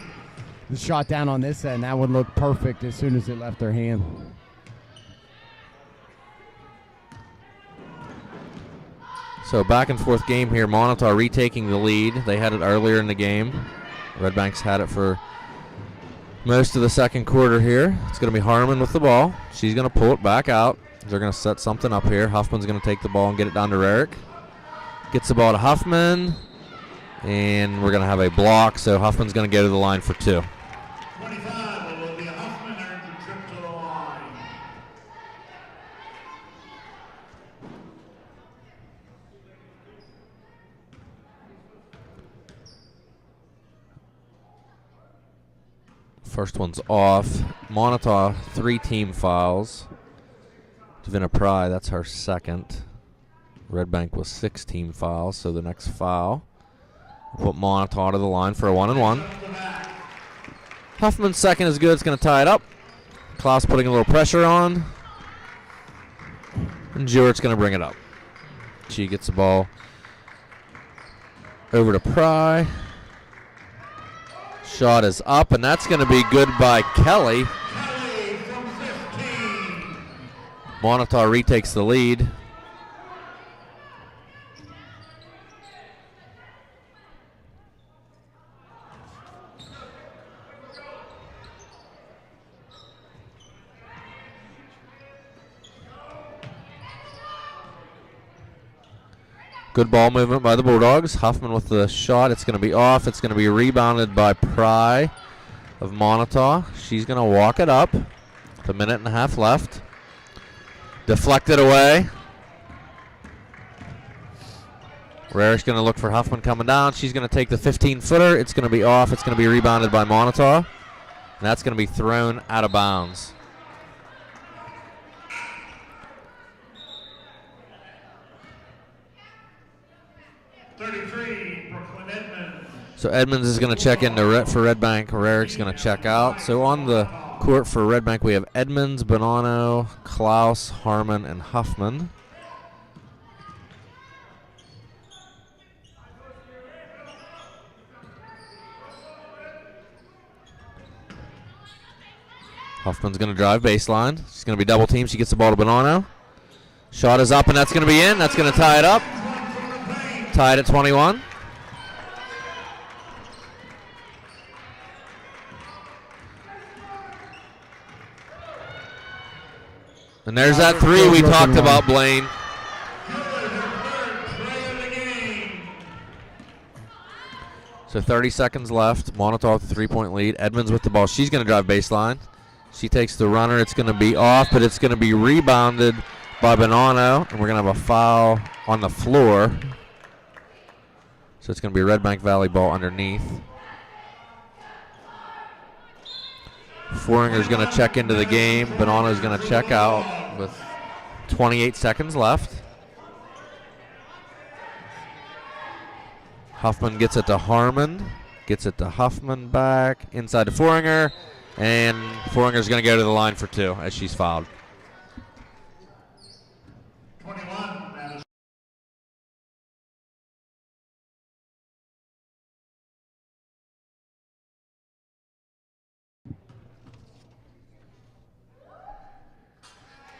shot down on this end. That one looked perfect as soon as it left her hand. So back and forth game here. Moniteau retaking the lead. They had it earlier in the game. Redbank's had it for most of the second quarter here. It's going to be Harmon with the ball. She's going to pull it back out. They're going to set something up here. Huffman's going to take the ball and get it down to Rarick. Gets the ball to Huffman. And we're going to have a block, so Huffman's going to go to the line for two. 25, it will be a Huffman earns a trip to the line. First one's off. Moniteau, 3 team fouls. Davina Pry, that's her second. Redbank was 6 team fouls, so the next foul will put Moniteau to the line for a 1-and-1. Huffman's second is good. It's going to tie it up. Klaus putting a little pressure on. And Jewett's going to bring it up. She gets the ball over to Pry. Shot is up, and that's going to be good by Kelly. Moniteau retakes the lead. Good ball movement by the Bulldogs. Huffman with the shot. It's going to be off. It's going to be rebounded by Pry of Moniteau. She's going to walk it up with a minute and a half left. Deflected away. Rarick's going to look for Huffman coming down. She's going to take the 15-footer. It's going to be off. It's going to be rebounded by Moniteau. And that's going to be thrown out of bounds. So Edmonds is going to check in for Redbank. Rarick's going to check out. So on the court for Redbank, we have Edmonds, Bonanno, Klaus, Harmon, and Huffman. Huffman's going to drive baseline. She's going to be double teamed. She gets the ball to Bonanno. Shot is up, and that's going to be in. That's going to tie it up. Tied at 21. And there's that three we talked about, Blaine. So 30 seconds left. Moniteau with the 3-point lead. Edmonds with the ball. She's going to drive baseline. She takes the runner. It's going to be off, but it's going to be rebounded by Bonanno. And we're going to have a foul on the floor. So it's going to be a Redbank Valley ball underneath. Foringer's going to check into the game. Bonanno's going to check out with 28 seconds left. Huffman gets it to Harmon. Gets it to Huffman back. Inside to Foringer. And Foringer's going to go to the line for 2 as she's fouled. 21, Madison.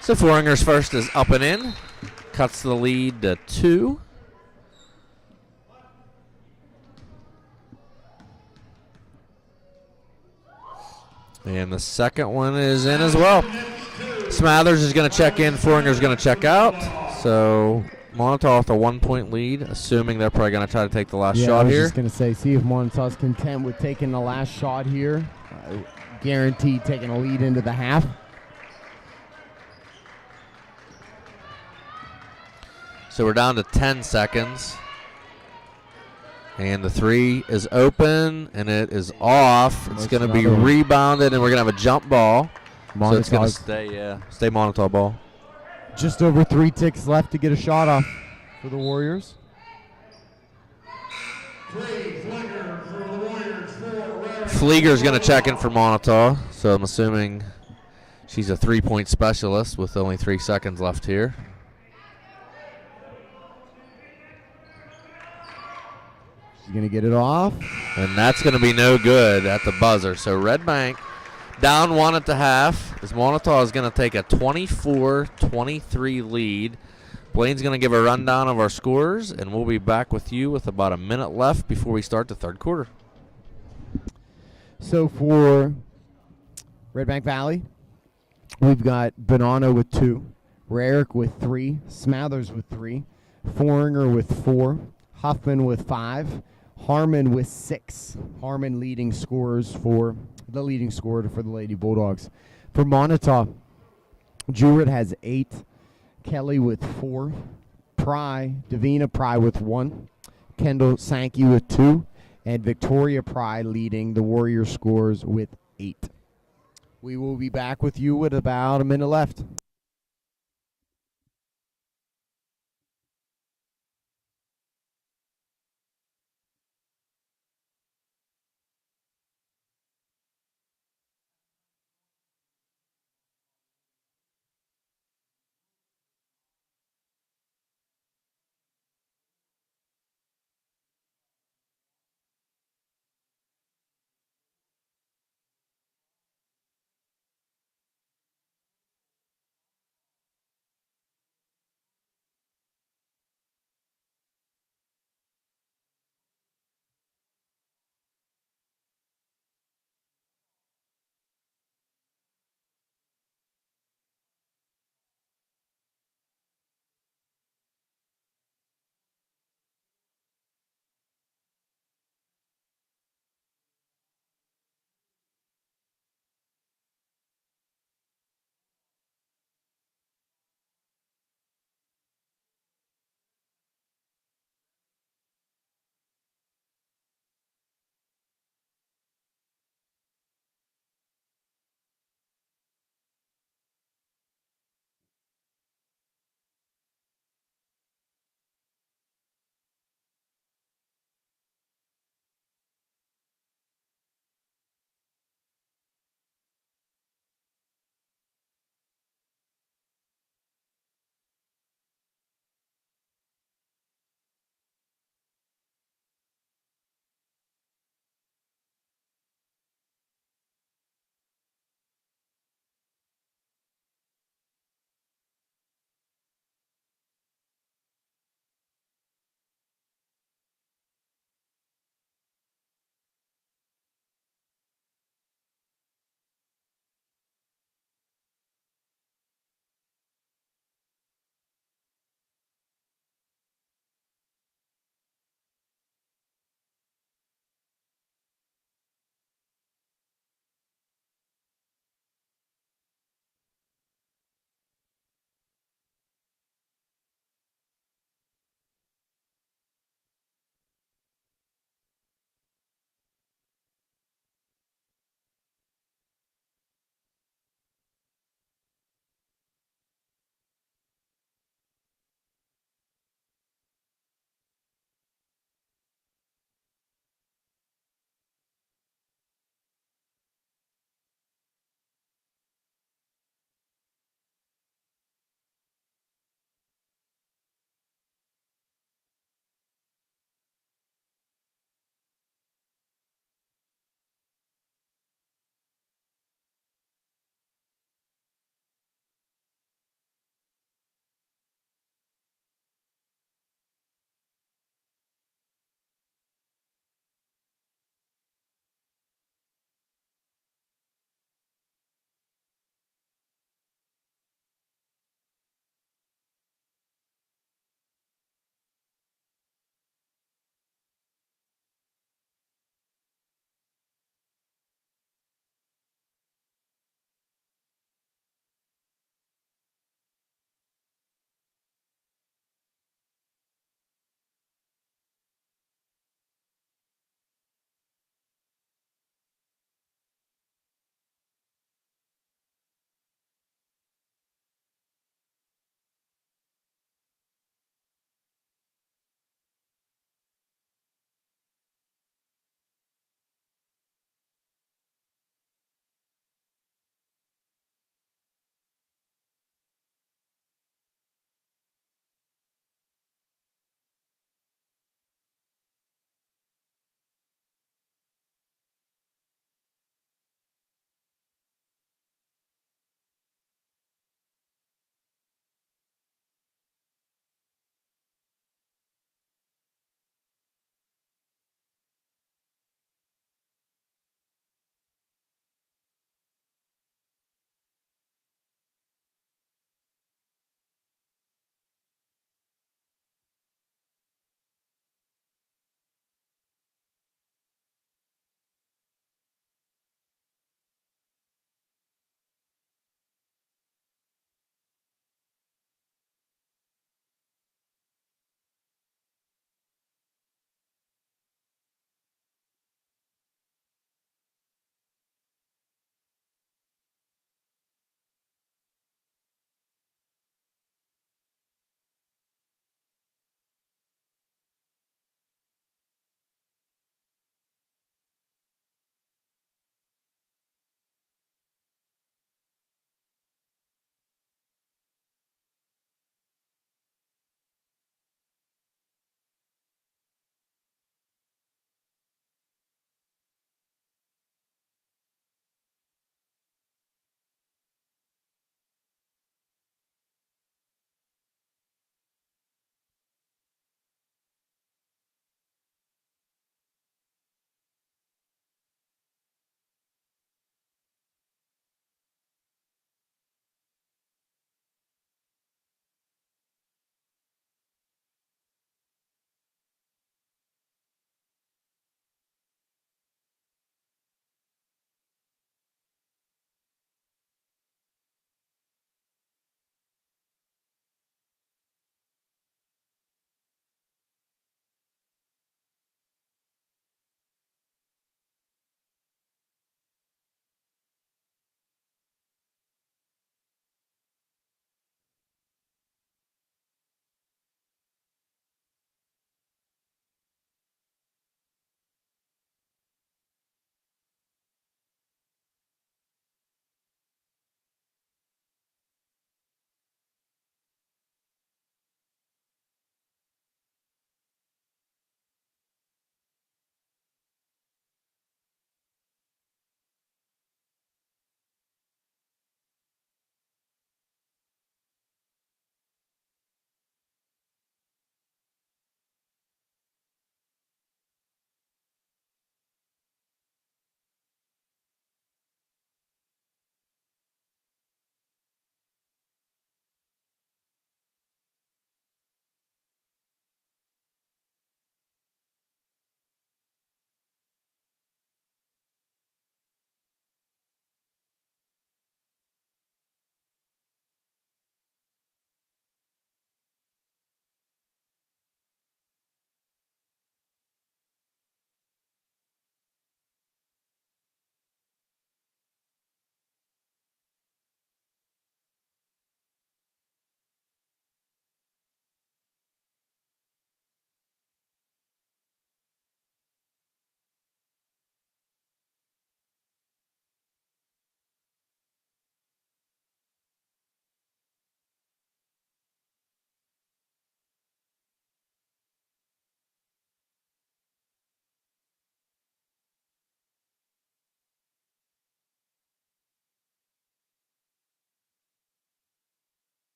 So Foringer's first is up and in. Cuts the lead to 2. And the second one is in as well. Smathers is going to check in. Foringer's going to check out. So Moniteau with a 1-point lead, assuming they're probably going to try to take the last shot I was here. just going to say, see if Moniteau's content with taking the last shot here. Guaranteed taking a lead into the half. So we're down to 10 seconds. And the 3 is open, and it is off. It's going to be rebounded, and we're going to have a jump ball. So it's going to stay Moniteau ball. Just over 3 ticks left to get a shot off for the Warriors. 3, Flicker for the Warriors, 4, Flieger's going to check in for Moniteau, so I'm assuming she's a 3-point specialist with only 3 seconds left here. She's going to get it off. And that's going to be no good at the buzzer. So Redbank down 1 at the half. As Moniteau is going to take a 24-23 lead. Blaine's going to give a rundown of our scores, and we'll be back with you with about a minute left before we start the third quarter. So for Redbank Valley, we've got Bonanno with 2, Rarick with 3, Smathers with 3, Foringer with 4, Huffman with 5, Harmon with 6. Harmon leading scorers for the leading scorer for the Lady Bulldogs. For Moniteau, Jewett has 8, Kelly with 4, Davina Pry with 1, Kendall Sankey with 2, and Victoria Pry leading the Warrior scores with 8. We will be back with you with about a minute left.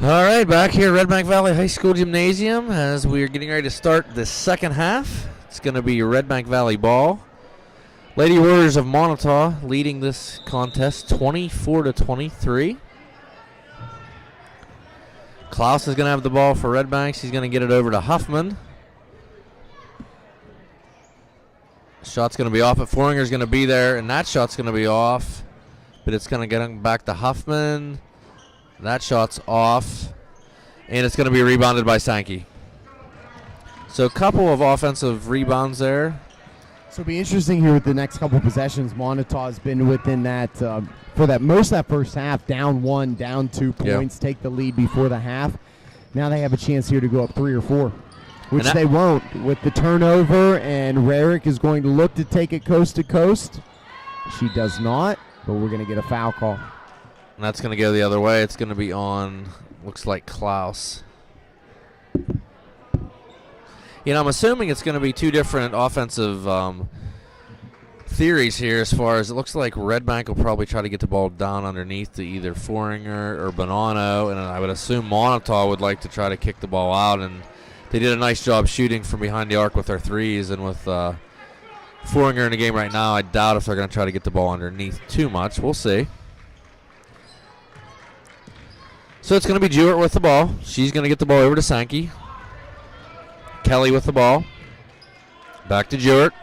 All right, back here at Redbank Valley High School Gymnasium as we are getting ready to start the second half. It's going to be Redbank Valley ball. Lady Warriors of Moniteau leading this contest 24-23. Klaus is going to have the ball for Redbank. He's going to get it over to Huffman. Shot's going to be off, but Foringer's going to be there, and that shot's going to be off. But it's going to get back to Huffman. That shot's off, and it's going to be rebounded by Sankey. So a couple of offensive rebounds there. So it'll be interesting here with the next couple of possessions. Moniteau has been within that, for that most of that first half, down 1, down 2 points, take the lead before the half. Now they have a chance here to go up 3 or 4, which they won't. With the turnover, and Rarick is going to look to take it coast to coast. She does not, but we're going to get a foul call. And that's going to go the other way. It's going to be on, looks like Klaus. I'm assuming it's going to be two different offensive theories here as far as it looks like Redbank will probably try to get the ball down underneath to either Foringer or Bonanno, and I would assume Moniteau would like to try to kick the ball out, and they did a nice job shooting from behind the arc with their threes, and with Foringer in the game right now, I doubt if they're going to try to get the ball underneath too much. We'll see. So it's going to be Jewett with the ball. She's going to get the ball over to Sankey. Kelly with the ball. Back to Jewett.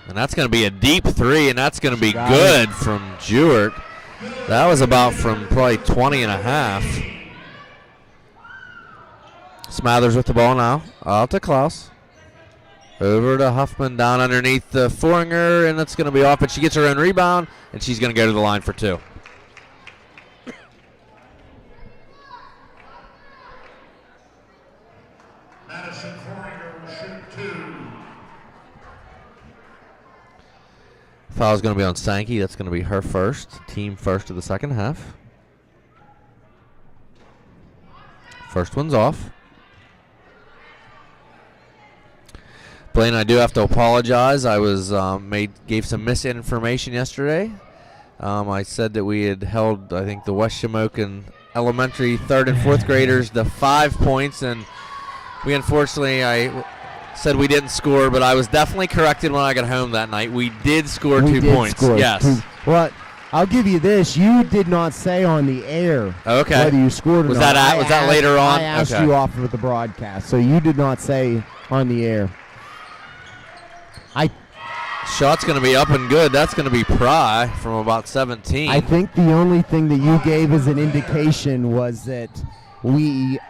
And that's going to be a deep three, and that's going to be good from Jewett. That was about from probably 20 and a half. Smathers with the ball now. Out to Klaus. Over to Huffman, down underneath the Foringer, and it's going to be off, but she gets her own rebound, and she's going to go to the line for 2. Madison Foringer will shoot 2. Foul's going to be on Sankey. That's going to be her first, team first of the second half. First one's off. Blaine, I do have to apologize. I was gave some misinformation yesterday. I said that we had held, I think, the West Shamokin elementary 3rd and 4th graders to 5 points, and we unfortunately, I said we didn't score, but I was definitely corrected when I got home that night. We did score 2 points. Yes. Well, I'll give you this. You did not say on the air whether you scored or was not. Was that later on? I asked you off of the broadcast, so you did not say on the air. Shot's going to be up and good. That's going to be Pry from about 17. I think the only thing that you gave as an indication was that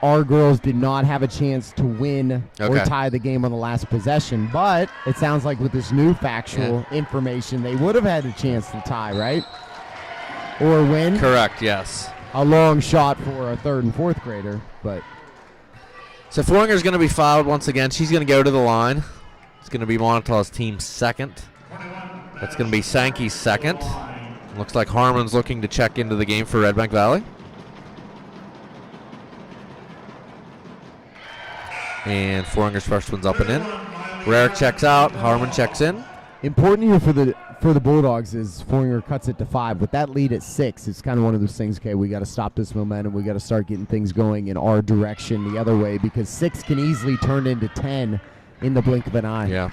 our girls did not have a chance to win or tie the game on the last possession. But it sounds like with this new factual information, they would have had a chance to tie, right? Or win. Correct, yes. A long shot for a 3rd and 4th grader, but. So Foringer's going to be fouled once again. She's going to go to the line. It's going to be Monitau's team second. That's going to be Sankey's second. Looks like Harmon's looking to check into the game for Redbank Valley. And Foringer's first one's up and in. Rarick checks out. Harmon checks in. Important here for the Bulldogs is Foringer cuts it to 5. With that lead at 6, it's kind of one of those things, okay, we got to stop this momentum. We got to start getting things going in our direction the other way, because 6 can easily turn into 10 in the blink of an eye. Yeah.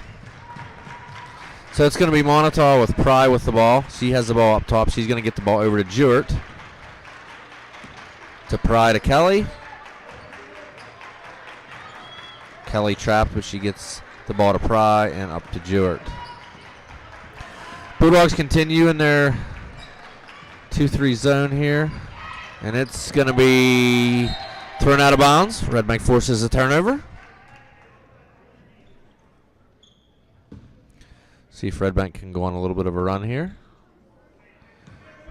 So it's going to be Moniteau with Pry with the ball. She has the ball up top. She's going to get the ball over to Jewett. To Pry to Kelly. Kelly trapped, but she gets the ball to Pry and up to Jewett. Bulldogs continue in their 2-3 zone here. And it's going to be thrown out of bounds. Redbank forces a turnover. See if Redbank can go on a little bit of a run here.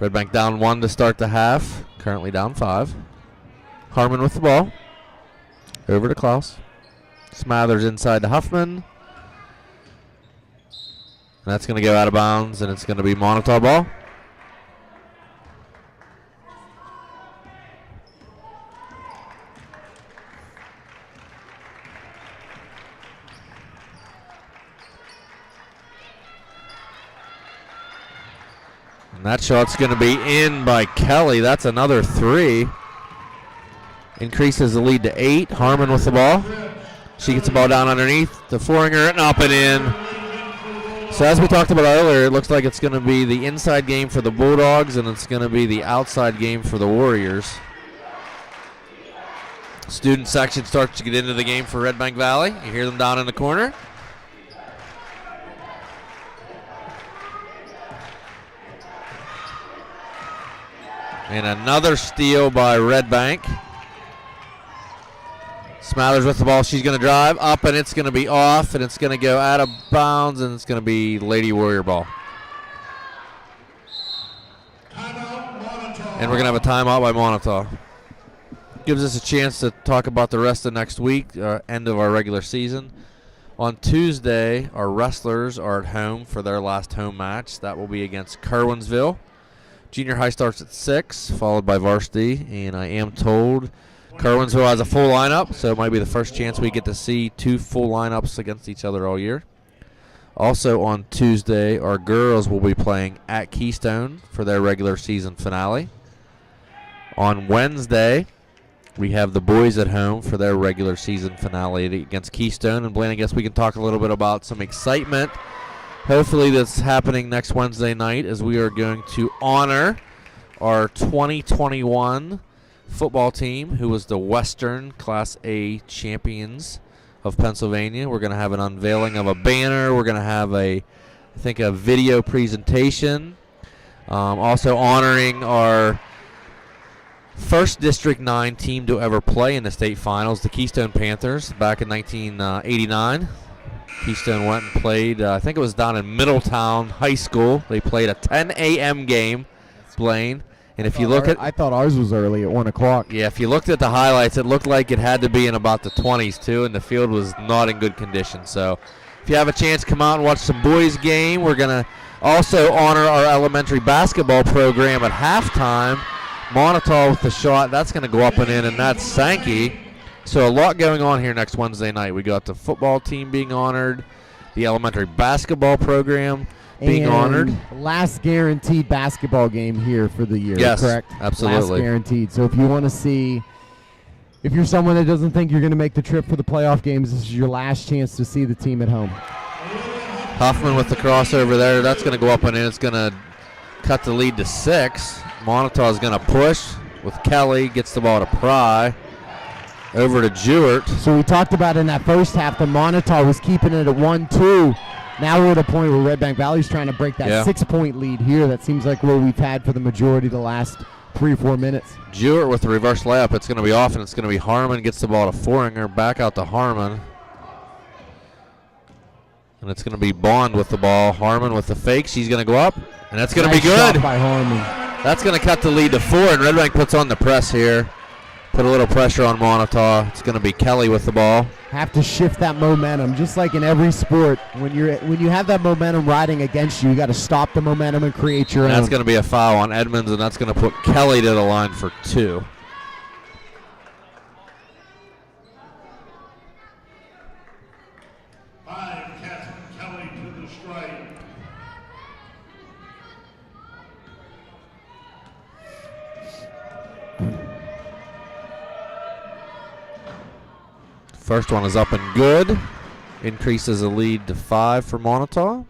Redbank down 1 to start the half. Currently down 5. Harmon with the ball. Over to Klaus. Smathers inside to Huffman. And that's going to go out of bounds, and it's going to be Moniteau ball. And that shot's going to be in by Kelly. That's another 3. Increases the lead to 8. Harmon with the ball. She gets the ball down underneath the four-hanger and up and in. So as we talked about earlier, it looks like it's going to be the inside game for the Bulldogs and it's going to be the outside game for the Warriors. Student section starts to get into the game for Redbank Valley. You hear them down in the corner. And another steal by Redbank. Smathers with the ball. She's going to drive up, and it's going to be off, and it's going to go out of bounds, and it's going to be Lady Warrior ball. And we're going to have a timeout by Moniteau. Gives us a chance to talk about the rest of next week, end of our regular season. On Tuesday, our wrestlers are at home for their last home match. That will be against Kerwinsville. Junior high starts at 6, followed by varsity, and I am told Kerwinsville has a full lineup, so it might be the first chance we get to see 2 full lineups against each other all year. Also on Tuesday, our girls will be playing at Keystone for their regular season finale. On Wednesday, we have the boys at home for their regular season finale against Keystone. And Blaine, I guess we can talk a little bit about some excitement. Hopefully that's happening next Wednesday night as we are going to honor our 2021 football team, who was the Western Class A champions of Pennsylvania. We're going to have an unveiling of a banner. We're going to have a video presentation. Also honoring our first District 9 team to ever play in the state finals, the Keystone Panthers, back in 1989. Keystone went and played, I think it was down in Middletown High School. They played a 10 a.m. game, Blaine. And if you look at... I thought ours was early at 1 o'clock. Yeah, if you looked at the highlights, it looked like it had to be in about the 20s, too, and the field was not in good condition. So if you have a chance, come out and watch some boys' game. We're going to also honor our elementary basketball program at halftime. Moniteau with the shot. That's going to go up and in, and that's Sankey. So a lot going on here next Wednesday night. We got the football team being honored, the elementary basketball program being honored. Last guaranteed basketball game here for the year, yes, correct? Absolutely. Last guaranteed. So if you want to see, if you're someone that doesn't think you're going to make the trip for the playoff games, this is your last chance to see the team at home. Huffman with the crossover there. That's going to go up and in. It's going to cut the lead to 6. Moniteau is going to push with Kelly. Gets the ball to Pry. Over to Jewett. So we talked about in that first half, the Moniteau was keeping it at 1-2. Now we're at a point where Redbank Valley's trying to break that 6-point lead here. That seems like what we've had for the majority of the last 3 or 4 minutes. Jewett with the reverse layup. It's going to be off, and it's going to be Harmon. Gets the ball to Foringer. Back out to Harmon. And it's going to be Bond with the ball. Harmon with the fake. She's going to go up, and that's going to be good. Shot by Harmon. That's going to cut the lead to 4, and Redbank puts on the press here. Put a little pressure on Moniteau. It's going to be Kelly with the ball. Have to shift that momentum, just like in every sport. When you have that momentum riding against you, you got to stop the momentum and create your own. That's going to be a foul on Edmonds, and that's going to put Kelly to the line for 2. Kelly to the strike. First one is up and good. Increases the lead to 5 for Moniteau.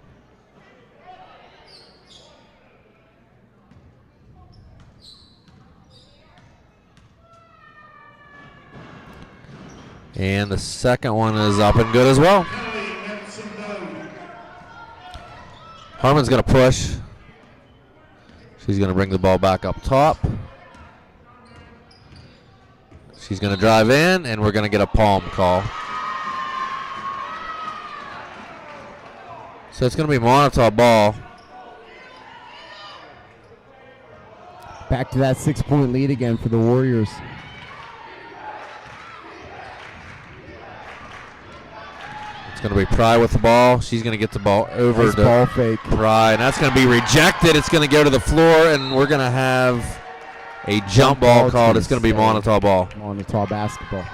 And the second one is up and good as well. Harmon's going to push. She's going to bring the ball back up top. She's going to drive in, and we're going to get a palm call. So it's going to be Moniteau ball. Back to that 6-point lead again for the Warriors. It's going to be Pry with the ball. She's going to get the ball over nice to ball fake. Pry, and that's going to be rejected. It's going to go to the floor, and we're going to have a jump ball called. It's going to be Moniteau ball. Moniteau basketball.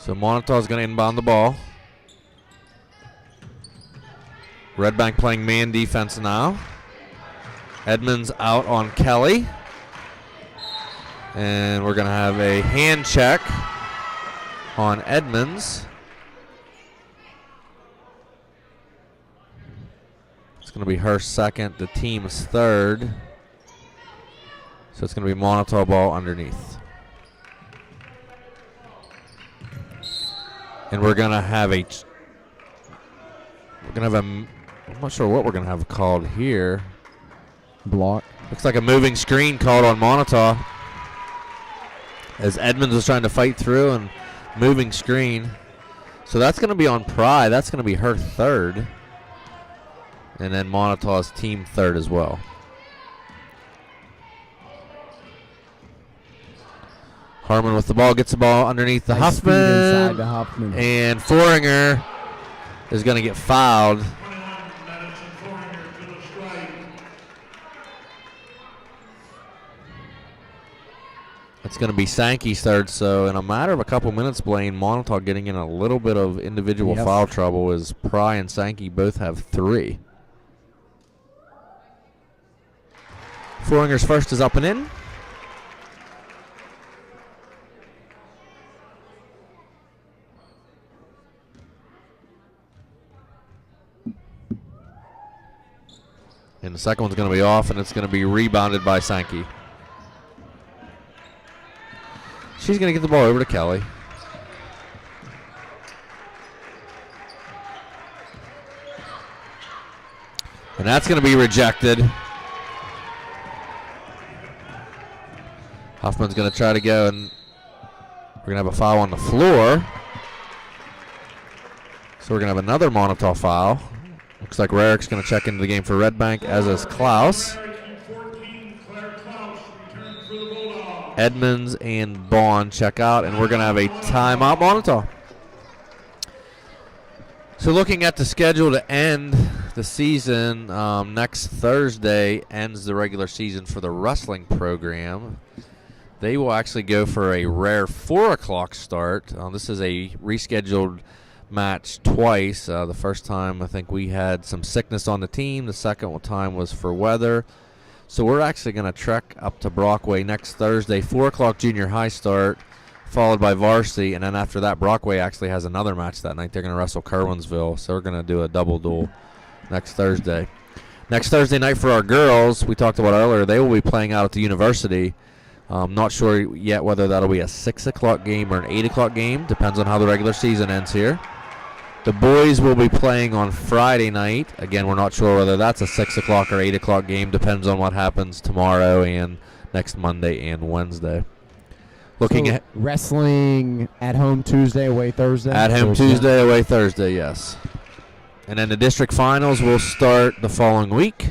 So Moniteau is going to inbound the ball. Redbank playing man defense now. Edmonds out on Kelly. And we're going to have a hand check on Edmonds. It's going to be her second, the team's third. So it's going to be Moniteau ball underneath. And we're going to have I'm not sure what we're going to have called here. Block. Looks like a moving screen called on Moniteau, as Edmonds was trying to fight through, and moving screen. So that's going to be on Pry. That's going to be her third. And then Monitau's team third as well. Harmon with the ball, gets the ball underneath the Nice speed inside the Huffman. And Foringer is going to get fouled. It's going to be Sankey's third, so in a matter of a couple minutes, Blaine, Moniteau getting in a little bit of individual foul trouble, as Pry and Sankey both have 3. Foringer's first is up and in. And the second one's going to be off, and it's going to be rebounded by Sankey. She's going to get the ball over to Kelly. And that's going to be rejected. Huffman's going to try to go, and we're going to have a foul on the floor. So we're going to have another Moniteau foul. Looks like Rarick's going to check into the game for Redbank, as is Klaus. Edmonds and Bond check out, and we're going to have a timeout, Moniteau. So looking at the schedule to end the season, next Thursday ends the regular season for the wrestling program. They will actually go for a rare 4 o'clock start. This is a rescheduled match twice. The first time, I think we had some sickness on the team. The second time was for weather. So we're actually going to trek up to Brockway next Thursday, 4 o'clock junior high start, followed by Varsity. And then after that, Brockway actually has another match that night. They're going to wrestle Kerwinsville. So we're going to do a double duel next Thursday. Next Thursday night for our girls, we talked about earlier, they will be playing out at the University. Not sure yet whether that'll be a 6 o'clock game or an 8 o'clock game. Depends on how the regular season ends here. The boys will be playing on Friday night. Again, we're not sure whether that's a 6 o'clock or 8 o'clock game. Depends on what happens tomorrow and next Monday and Wednesday. Looking at wrestling at home Tuesday, away Thursday. At home Tuesday, away Thursday, yes. And then the district finals will start the following week.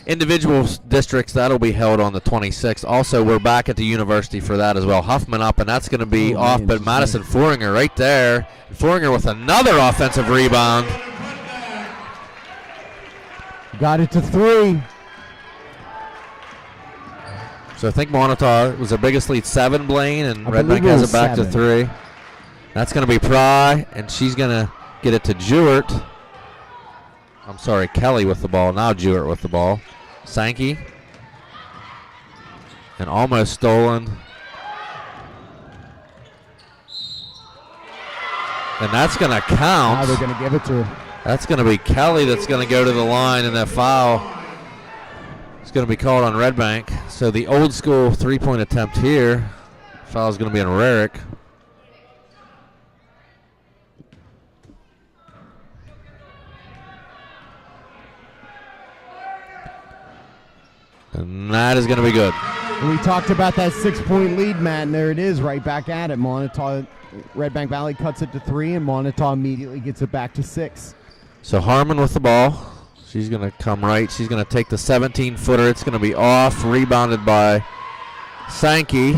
Individual districts, that'll be held on the 26th. Also, we're back at the University for that as well. Huffman up, and that's going to be off, but Madison Foringer right there. Foringer with another offensive rebound. Got it to 3. So I think Moniteau was their biggest lead, 7, Blaine, and Redbank has it back 7. to 3. That's going to be Pry, and she's going to get it to Jewett. I'm sorry, Kelly with the ball. Now Jewett with the ball. Sankey. And almost stolen. And that's going to count. Now they're going to give it to her. That's going to be Kelly that's going to go to the line, and that foul is going to be called on Redbank. So the old school 3-point attempt here. Foul is going to be on Rarick. And that is going to be good. We talked about that 6-point lead, Matt, and there it is, right back at it. Moniteau, Redbank Valley cuts it to 3, and Moniteau immediately gets it back to 6. So Harmon with the ball. She's going to come right. She's going to take the 17-footer. It's going to be off, rebounded by Sankey.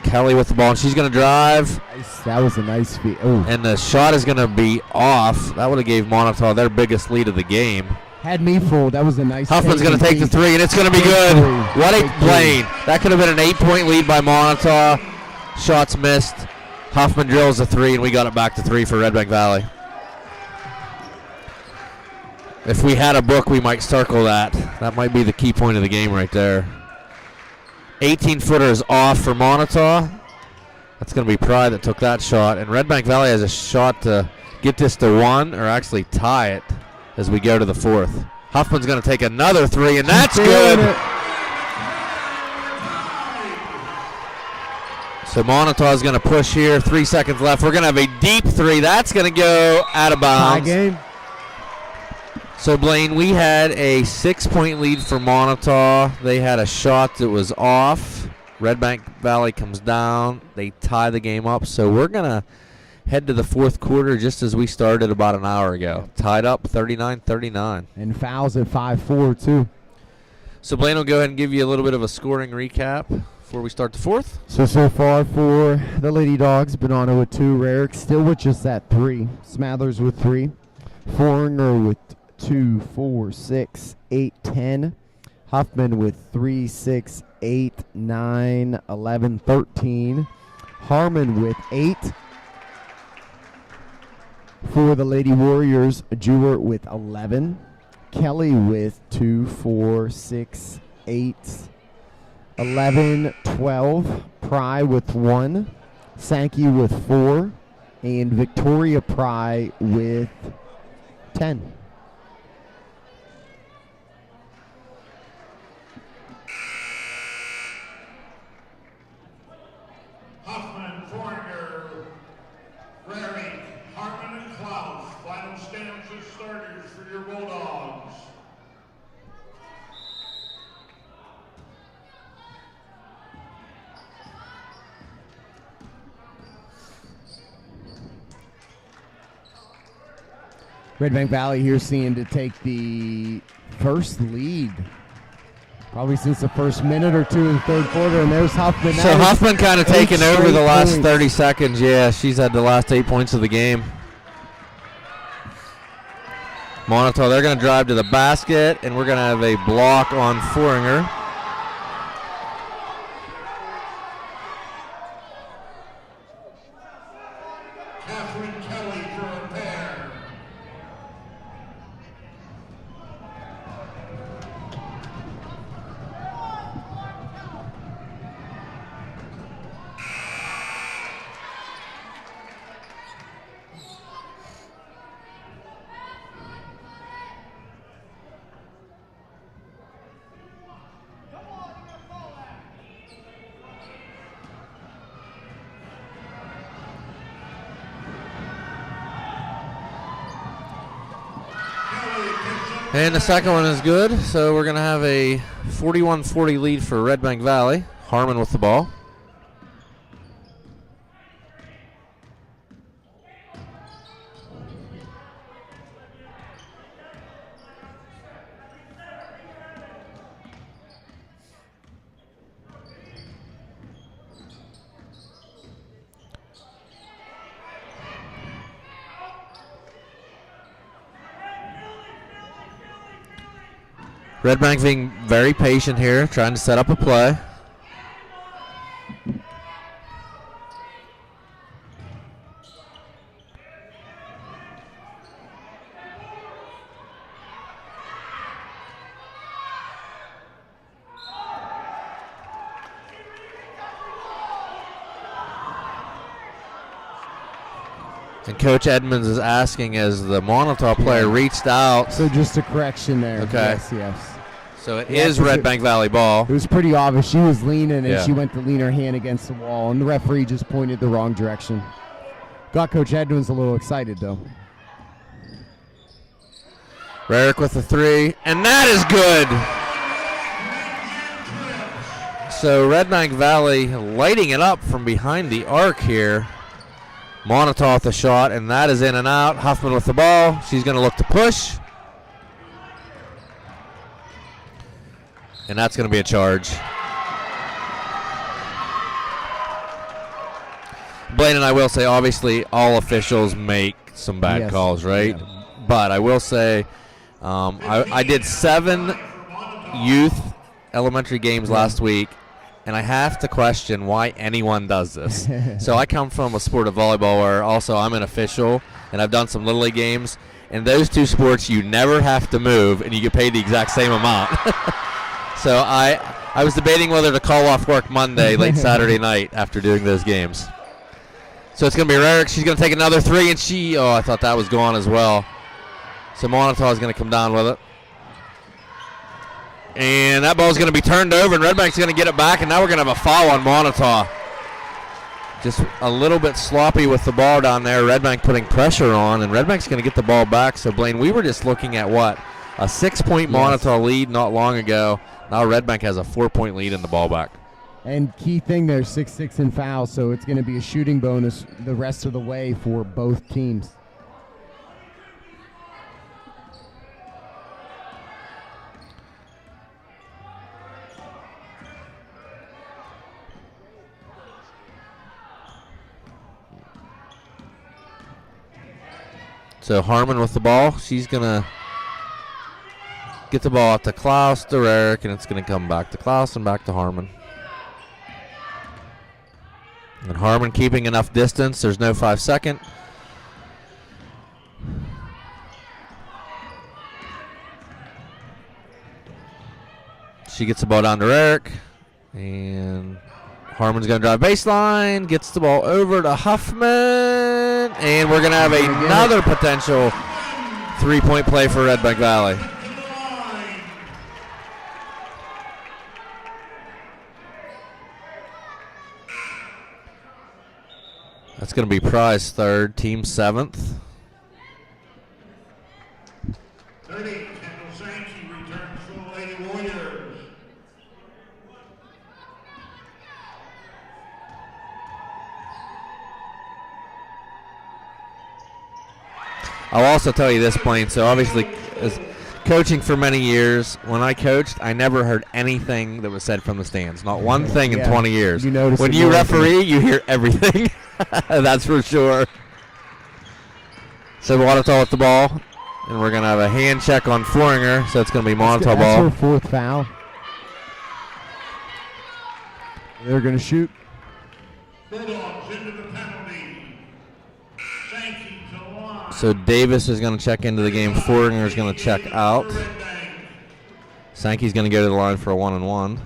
Kelly with the ball, and she's going to drive. Nice. That was a nice feed. Oh, And the shot is going to be off. That would have gave Moniteau their biggest lead of the game. had me fooled. That was a nice. Huffman's going to take the three, and it's going to be good. What a play. That could have been an 8-point lead by Moniteau. Shots missed. Huffman drills a three, and we got it back to 3 for Redbank Valley. If we had a book, we might circle that. That might be the key point of the game right there. 18-footer is off for Moniteau. That's going to be Pride that took that shot. And Redbank Valley has a shot to get this to 1 or actually tie it as we go to the 4th. Huffman's going to take another three, and that's good. So Moniteau is going to push here. 3 seconds left. We're going to have a deep three. That's going to go out of bounds. Tie game. So, Blaine, we had a 6-point lead for Moniteau. They had a shot that was off. Redbank Valley comes down. They tie the game up. So we're going to head to the 4th quarter just as we started about an hour ago. Tied up 39-39. And fouls at 5-4, too. So, Blaine will go ahead and give you a little bit of a scoring recap before we start the 4th. So far for the Lady Dogs, Bonanno with 2, Rarick still with just that 3, Smathers with 3, Foringer with 2, 4, 6, 8, 10. Huffman with 3, 6, 8, 9, 11, 13. Harmon with 8. For the Lady Warriors, Jewett with 11. Kelly with 2, 4, 6, 8, 11, 12. Pry with 1. Sankey with 4. And Victoria Pry with 10. Huffman, Foringer, Redbank, Harmon, and Klaus. Final stands as starters for your Bulldogs. Redbank Valley here seeing to take the first lead. Probably since the first minute or 2 in the 3rd quarter, and there's Huffman. So Huffman kind of taking over the last points. 30 seconds. Yeah, she's had the last 8 points of the game. Moniteau, they're going to drive to the basket, and we're going to have a block on Foringer. Catherine Kelly for a pair. And the second one is good, so we're going to have a 41-40 lead for Redbank Valley. Harmon with the ball. Redbank being very patient here, trying to set up a play. And Coach Edmonds is asking as the Moniteau player reached out. So just a correction there. Okay. Yes. So it is Redbank Valley ball. It was pretty obvious. She was leaning, and Yeah. she went to lean her hand against the wall, and the referee just pointed the wrong direction. Got Coach Edmonds a little excited, though. Rarick with the three, and that is good. So Redbank Valley lighting it up from behind the arc here. Moniteau with the shot, and that is in and out. Huffman with the ball. She's going to look to push. And that's going to be a charge. Blaine and I will say, obviously, all officials make some bad calls, right? Yeah. But I will say, I did 7 youth elementary games last week, and I have to question why anyone does this. So I come from a sport of volleyball where also I'm an official, and I've done some Little League games. In those two sports, you never have to move, and you get paid the exact same amount. So I was debating whether to call off work Monday, late Saturday night, after doing those games. So it's going to be Rarick. She's going to take another 3, and I thought that was gone as well. So Moniteau is going to come down with it. And that ball is going to be turned over, and Redbank's going to get it back, and now we're going to have a foul on Moniteau. Just a little bit sloppy with the ball down there. Redbank putting pressure on, and Redbank's going to get the ball back. So, Blaine, we were just looking at what? A 6-point Moniteau lead not long ago. Now Redbank has a 4-point lead in the ball back. And key thing there, 6-6 in foul, so it's going to be a shooting bonus the rest of the way for both teams. So Harmon with the ball. She's going to get the ball out to Klaus, to Rarick, and it's going to come back to Klaus and back to Harmon. And Harmon keeping enough distance. There's no 5-second. She gets the ball down to Rarick. And Harmon's going to drive baseline. Gets the ball over to Huffman. And we're going to have another potential 3-point play for Redbank Valley. That's going to be Prize third, team 7th. 30, Kendall Sankey returns for the Lady Warriors. I'll also tell you this, Blaine. So obviously, as coaching for many years, when I coached, I never heard anything that was said from the stands. Not one thing in 20 years. When you referee, you hear everything. That's for sure. So Moniteau with the ball, and we're going to have a hand check on Floringer, so it's going to be Moniteau ball. That's her 4th foul. They're going to shoot. Bulldogs into the penalty. Sankey to the line. So Davis is going to check into the game. Floringer is going to check out. Sankey's going to go to the line for a 1-and-1.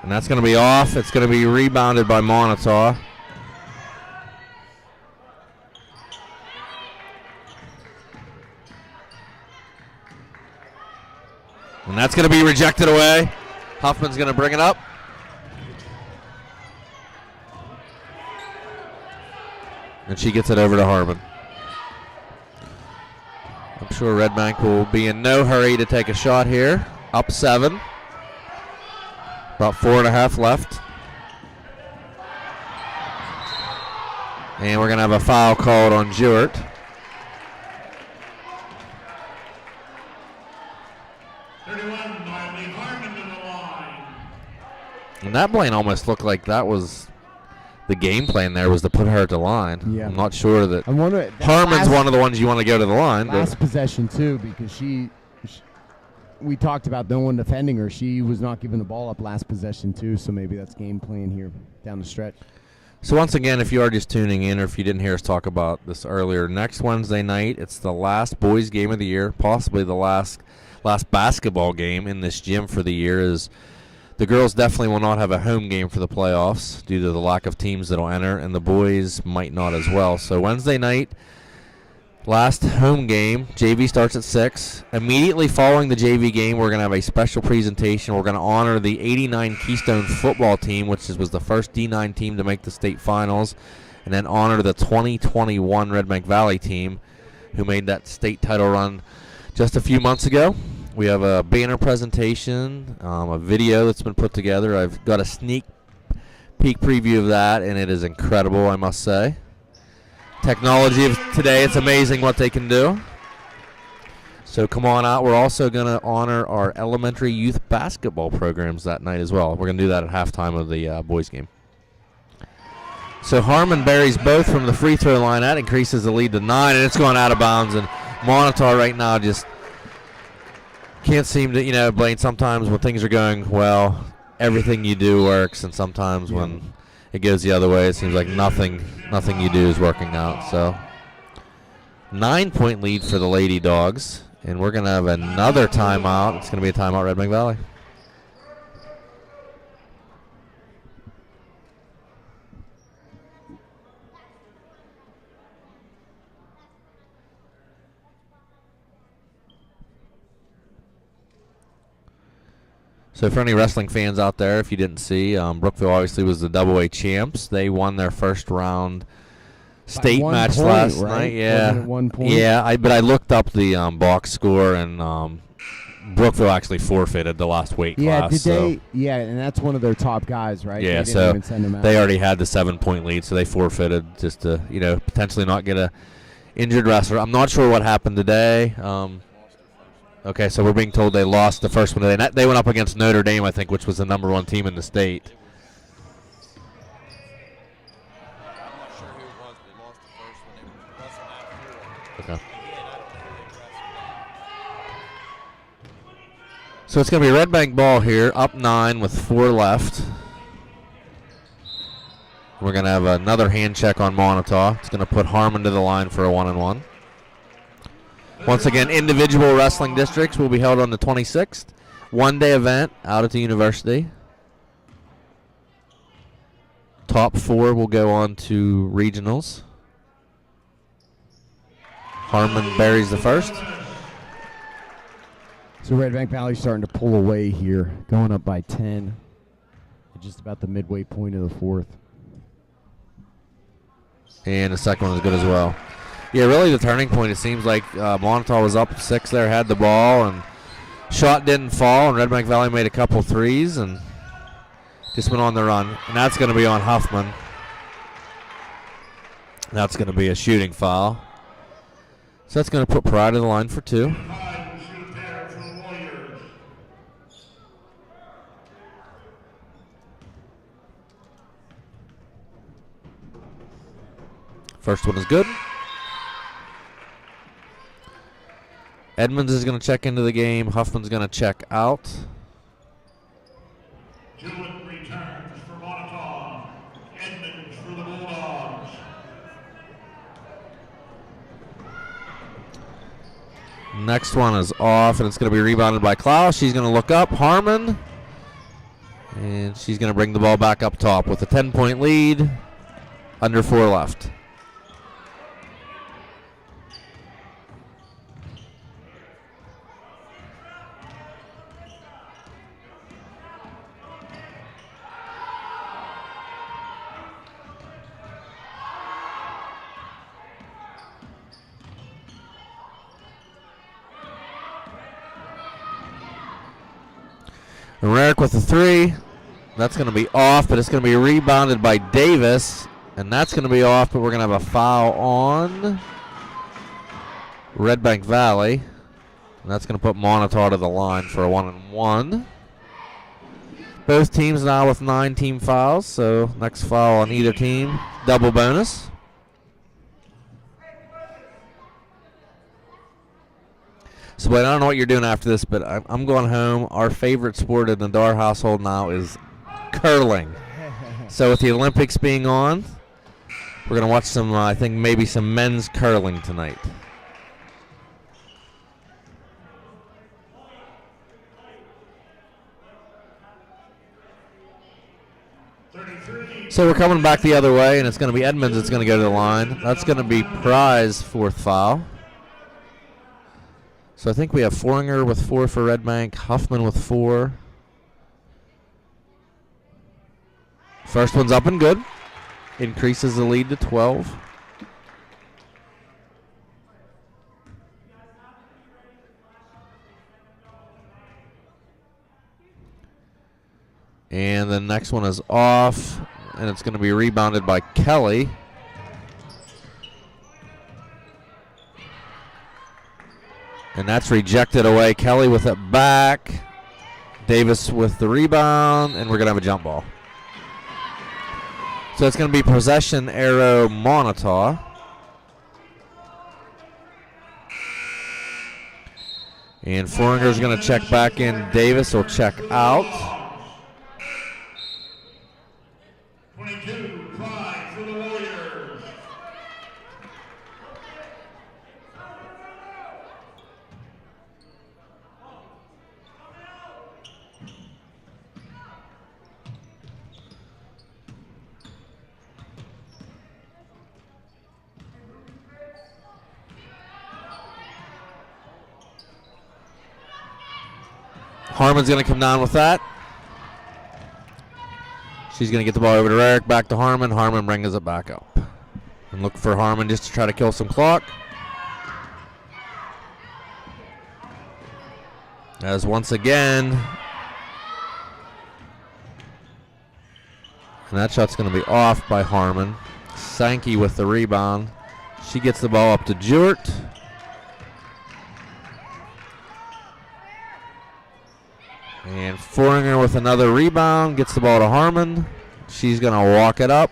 And that's going to be off. It's going to be rebounded by Moniteau. And that's going to be rejected away. Huffman's going to bring it up. And she gets it over to Harmon. I'm sure Redbank will be in no hurry to take a shot here. Up 7. About 4.5 left. And we're going to have a foul called on Jewett. And that, Blaine, almost looked like that was the game plan there, was to put her at the line. Yeah. I'm not sure that Harmon's one of the ones you want to go to the line. Last possession, too, because we talked about no one defending her. She was not giving the ball up last possession, too, so maybe that's game plan here down the stretch. So once again, if you are just tuning in or if you didn't hear us talk about this earlier, next Wednesday night, it's the last boys game of the year, possibly the last basketball game in this gym for the year. Is the girls definitely will not have a home game for the playoffs due to the lack of teams that will enter, and the boys might not as well. So Wednesday night, last home game, JV starts at 6. Immediately following the JV game, we're going to have a special presentation. We're going to honor the 89 Keystone football team, which was the first D9 team to make the state finals, and then honor the 2021 Redbank Valley team who made that state title run just a few months ago. We have a banner presentation, a video that's been put together. I've got a sneak peek preview of that, and it is incredible, I must say. Technology of today, it's amazing what they can do. So come on out. We're also going to honor our elementary youth basketball programs that night as well. We're going to do that at halftime of the boys game. So Harmon buries both from the free throw line. That increases the lead to 9, and it's going out of bounds. And Moniteau right now just can't seem to, Blaine, sometimes when things are going well, everything you do works, and sometimes when it goes the other way, it seems like nothing you do is working out. So 9-point lead for the Lady Dogs, and we're going to have another timeout. It's going to be a timeout, Redbank Valley. So for any wrestling fans out there, if you didn't see, Brookville obviously was the AA champs. They won their first round state match last night. Yeah, wasn't it 1 point? Yeah. But I looked up the box score, and Brookville actually forfeited the last weight class. Yeah, and that's one of their top guys, right? Yeah, they so even send him out. they already had the 7-point lead, so they forfeited just to potentially not get a injured wrestler. I'm not sure what happened today. Okay, so we're being told they lost the first one. They went up against Notre Dame, I think, which was the number 1 team in the state. I'm not sure who it was, but they lost the first one. They were wrestling after. Okay. Again, I don't think they wrestled. So it's going to be Redbank ball here, up 9 with 4 left. We're going to have another hand check on Moniteau. It's going to put Harmon to the line for a 1-and-1. Once again, individual wrestling districts will be held on the 26th. One-day event out at the university. Top 4 will go on to regionals. Harmon buries the first. So Redbank Valley's starting to pull away here, going up by 10 at just about the midway point of the 4th. And the second one is good as well. Yeah, really the turning point, it seems like Moniteau was up 6 there, had the ball, and shot didn't fall, and Redbank Valley made a couple threes and just went on the run. And that's going to be on Huffman. That's going to be a shooting foul. So that's going to put Pride in the line for 2. First one is good. Edmonds is going to check into the game. Huffman's going to check out. Jewett returns for Moniteau. Edmonds for the Bulldogs. Next one is off, and it's going to be rebounded by Klaus. She's going to look up. Harmon. And she's going to bring the ball back up top with a 10-point lead. Under 4 left. Rarick with a 3. That's going to be off, but it's going to be rebounded by Davis. And that's going to be off, but we're going to have a foul on Redbank Valley. And that's going to put Moniteau to the line for a 1-and-1. Both teams now with 9 team fouls, so next foul on either team, double bonus. So, Blaine, I don't know what you're doing after this, but I'm going home. Our favorite sport in the Dar household now is curling. So with the Olympics being on, we're going to watch some, I think maybe some men's curling tonight. So we're coming back the other way, and it's going to be Edmonds that's going to go to the line. That's going to be Pry's 4th foul. So I think we have Foringer with 4 for Redbank, Huffman with 4. First one's up and good. Increases the lead to 12. And the next one is off, and it's going to be rebounded by Kelly. And that's rejected away. Kelly with it back. Davis with the rebound, and we're going to have a jump ball. So it's going to be possession arrow Moniteau. And Foringer's going to check back in. Davis will check out. 22, pride for the Warriors. Harmon's going to come down with that. She's going to get the ball over to Eric, back to Harmon. Harmon brings it back up. And look for Harmon just to try to kill some clock. As once again, and that shot's going to be off by Harmon. Sankey with the rebound. She gets the ball up to Jewett. And Foringer with another rebound, gets the ball to Harmon. She's going to walk it up.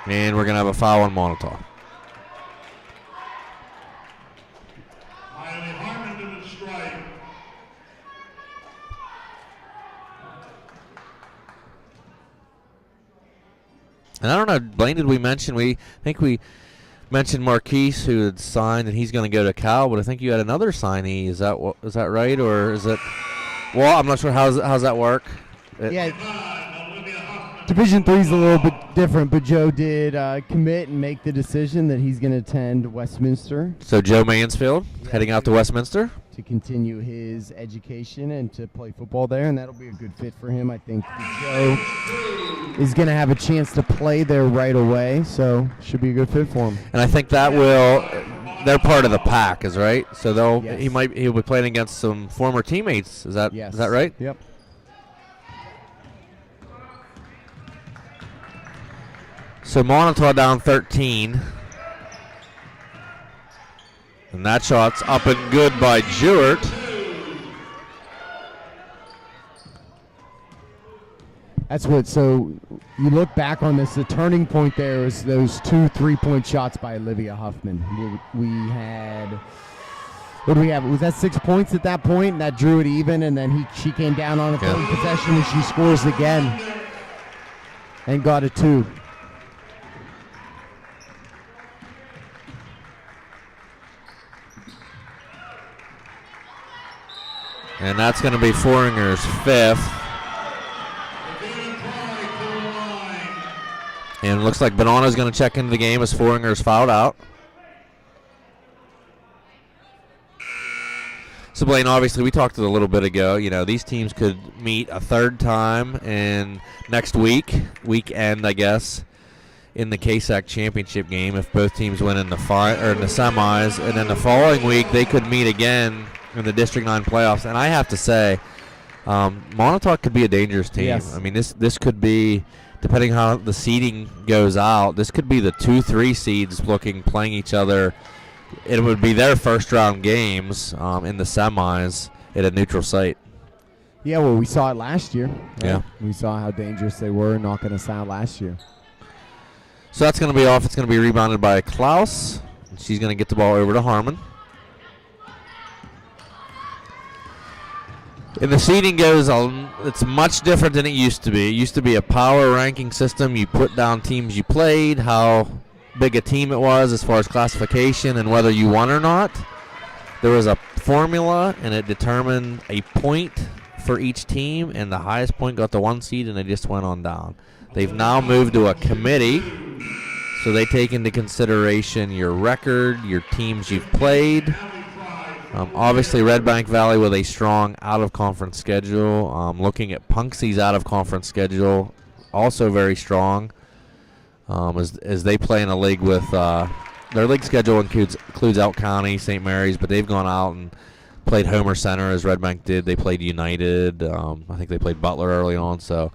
And we're going to have a foul on Moniteau. Riley Harmon to the strike. And I don't know, Blaine, did we mention, I think we mentioned Marquise, who had signed, and he's going to go to Cal, but I think you had another signee. Is that right, or is it? Well, I'm not sure. How's that work? Division III is a little bit different, but Joe did commit and make the decision that he's going to attend Westminster. So Joe Mansfield heading out to Westminster to continue his education and to play football there, and that'll be a good fit for him. I think Joe is going to have a chance to play there right away, so should be a good fit for him. And I think that they're part of the pack, is right. So he'll be playing against some former teammates. Is that right? Yep. So Moniteau down 13. And that shot's up and good by Jewett. So you look back on this, the turning point there is those 2 3-point shots by Olivia Huffman. We had, what do we have? Was that 6 points at that point? And that drew it even, and then she came down on a third possession and she scores again and got a 2. And that's going to be Foringer's 5th. And it looks like Bonanno's going to check into the game as Foringer's fouled out. So, Blaine, obviously, we talked a little bit ago. You know, these teams could meet a third time in next weekend, I guess, in the KSAC championship game if both teams win in the semis. And then the following week, they could meet again in the District 9 playoffs. And I have to say, Moniteau could be a dangerous team. Yes. I mean, this could be, depending how the seeding goes out, this could be the 2-3 seeds playing each other. It would be their first-round games in the semis at a neutral site. Yeah, well, we saw it last year. Right? Yeah. We saw how dangerous they were knocking us out last year. So that's going to be off. It's going to be rebounded by Klaus. She's going to get the ball over to Harmon. And the seeding goes, it's much different than it used to be. It used to be a power ranking system. You put down teams you played, how big a team it was as far as classification and whether you won or not. There was a formula, and it determined a point for each team, and the highest point got the 1 seed, and they just went on down. They've now moved to a committee, so they take into consideration your record, your teams you've played. Obviously, Redbank Valley with a strong out-of-conference schedule. Looking at Punksy's out-of-conference schedule, also very strong, as they play in a league with their league schedule includes Elk County, St. Mary's, but they've gone out and played Homer Center as Redbank did. They played United. I think they played Butler early on. So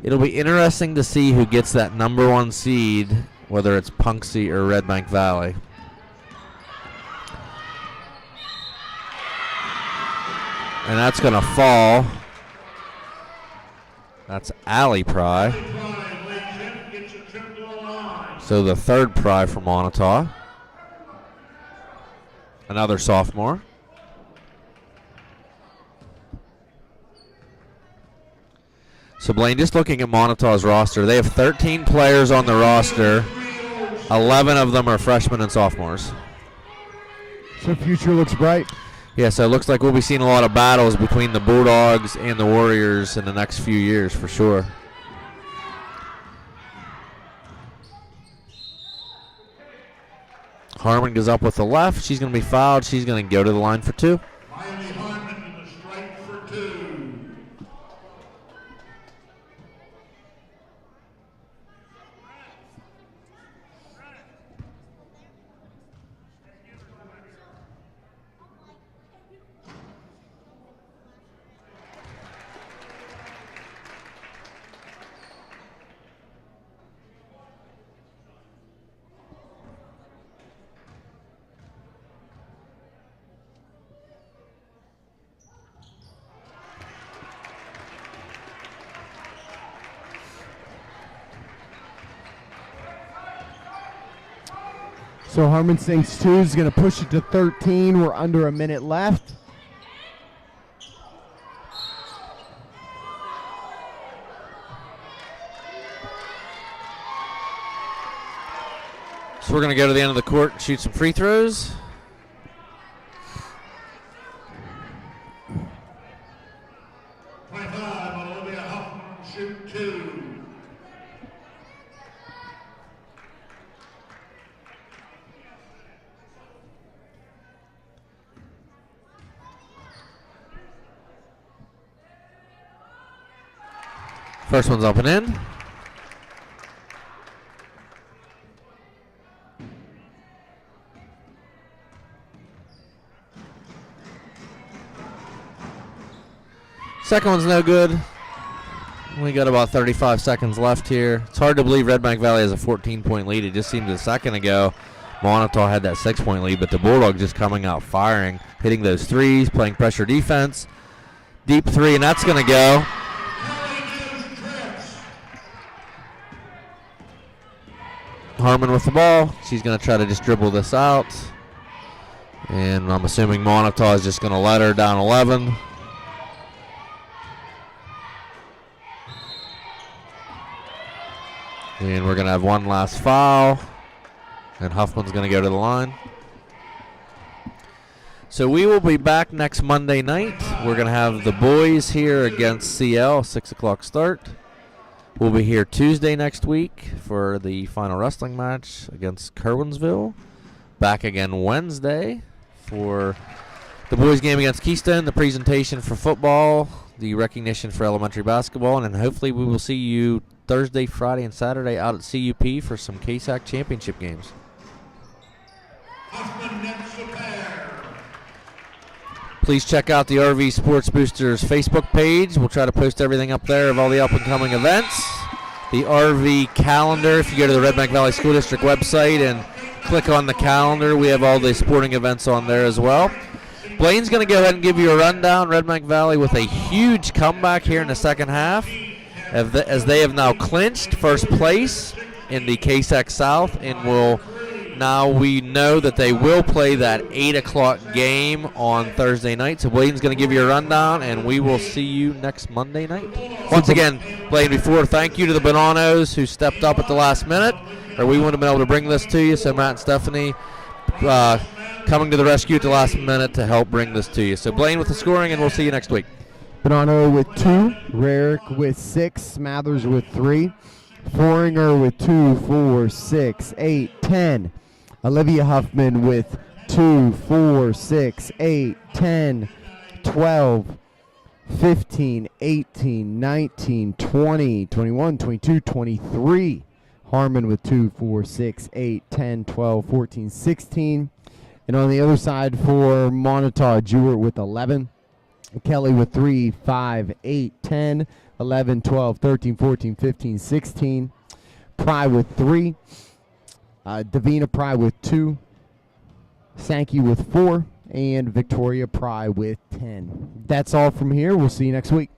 It'll be interesting to see who gets that number 1 seed, whether it's Punxsutawney or Redbank Valley. And that's going to fall. That's Allie Pry. So the 3rd Pry for Moniteau. Another sophomore. So Blaine, just looking at Monitau's roster, they have 13 players on the roster. 11 of them are freshmen and sophomores. So future looks bright. Yeah, so it looks like we'll be seeing a lot of battles between the Bulldogs and the Warriors in the next few years for sure. Harmon goes up with the left. She's going to be fouled. She's going to go to the line for 2. Miley Harmon in the strike for 2. So Harmon Sinks 2 is going to push it to 13. We're under a minute left. So we're going to go to the end of the court and shoot some free throws. Olivia Huffman, shoot 2. First one's up and in. Second one's no good. We got about 35 seconds left here. It's hard to believe Redbank Valley has a 14-point lead. It just seemed a second ago Moniteau had that 6-point lead, but the Bulldogs just coming out firing, hitting those threes, playing pressure defense. Deep 3, and that's going to go. Harmon with the ball. She's going to try to just dribble this out. And I'm assuming Moniteau is just going to let her down 11. And we're going to have one last foul. And Huffman's going to go to the line. So we will be back next Monday night. We're going to have the boys here against CL, 6 o'clock start. We'll be here Tuesday next week for the final wrestling match against Kerwinsville. Back again Wednesday for the boys' game against Keystone, the presentation for football, the recognition for elementary basketball, and then hopefully we will see you Thursday, Friday, and Saturday out at CUP for some KSAC championship games. Please check out the RV Sports Boosters Facebook page. We'll try to post everything up there of all the up-and-coming events. The RV calendar, if you go to the Redbank Valley School District website and click on the calendar, we have all the sporting events on there as well. Blaine's going to go ahead and give you a rundown. Redbank Valley with a huge comeback here in the second half as they have now clinched first place in the KSAC South and will... Now we know that they will play that 8 o'clock game on Thursday night. So Blaine's going to give you a rundown, and we will see you next Monday night. Once again, Blaine, before, thank you to the Bonanos who stepped up at the last minute, or we wouldn't have been able to bring this to you. So Matt and Stephanie coming to the rescue at the last minute to help bring this to you. So Blaine with the scoring, and we'll see you next week. Bonano with 2, Rarick with 6, Smathers with 3, Foringer with 2, 4, 6, 8, 10. Olivia Huffman with 2, 4, 6, 8, 10, 12, 15, 18, 19, 20, 21, 22, 23. Harmon with 2, 4, 6, 8, 10, 12, 14, 16. And on the other side for Moniteau, Jewett with 11. Kelly with 3, 5, 8, 10. 11, 12, 13, 14, 15, 16. Pry with 3. Davina Pry with 2. Sankey with 4. And Victoria Pry with 10. That's all from here. We'll see you next week.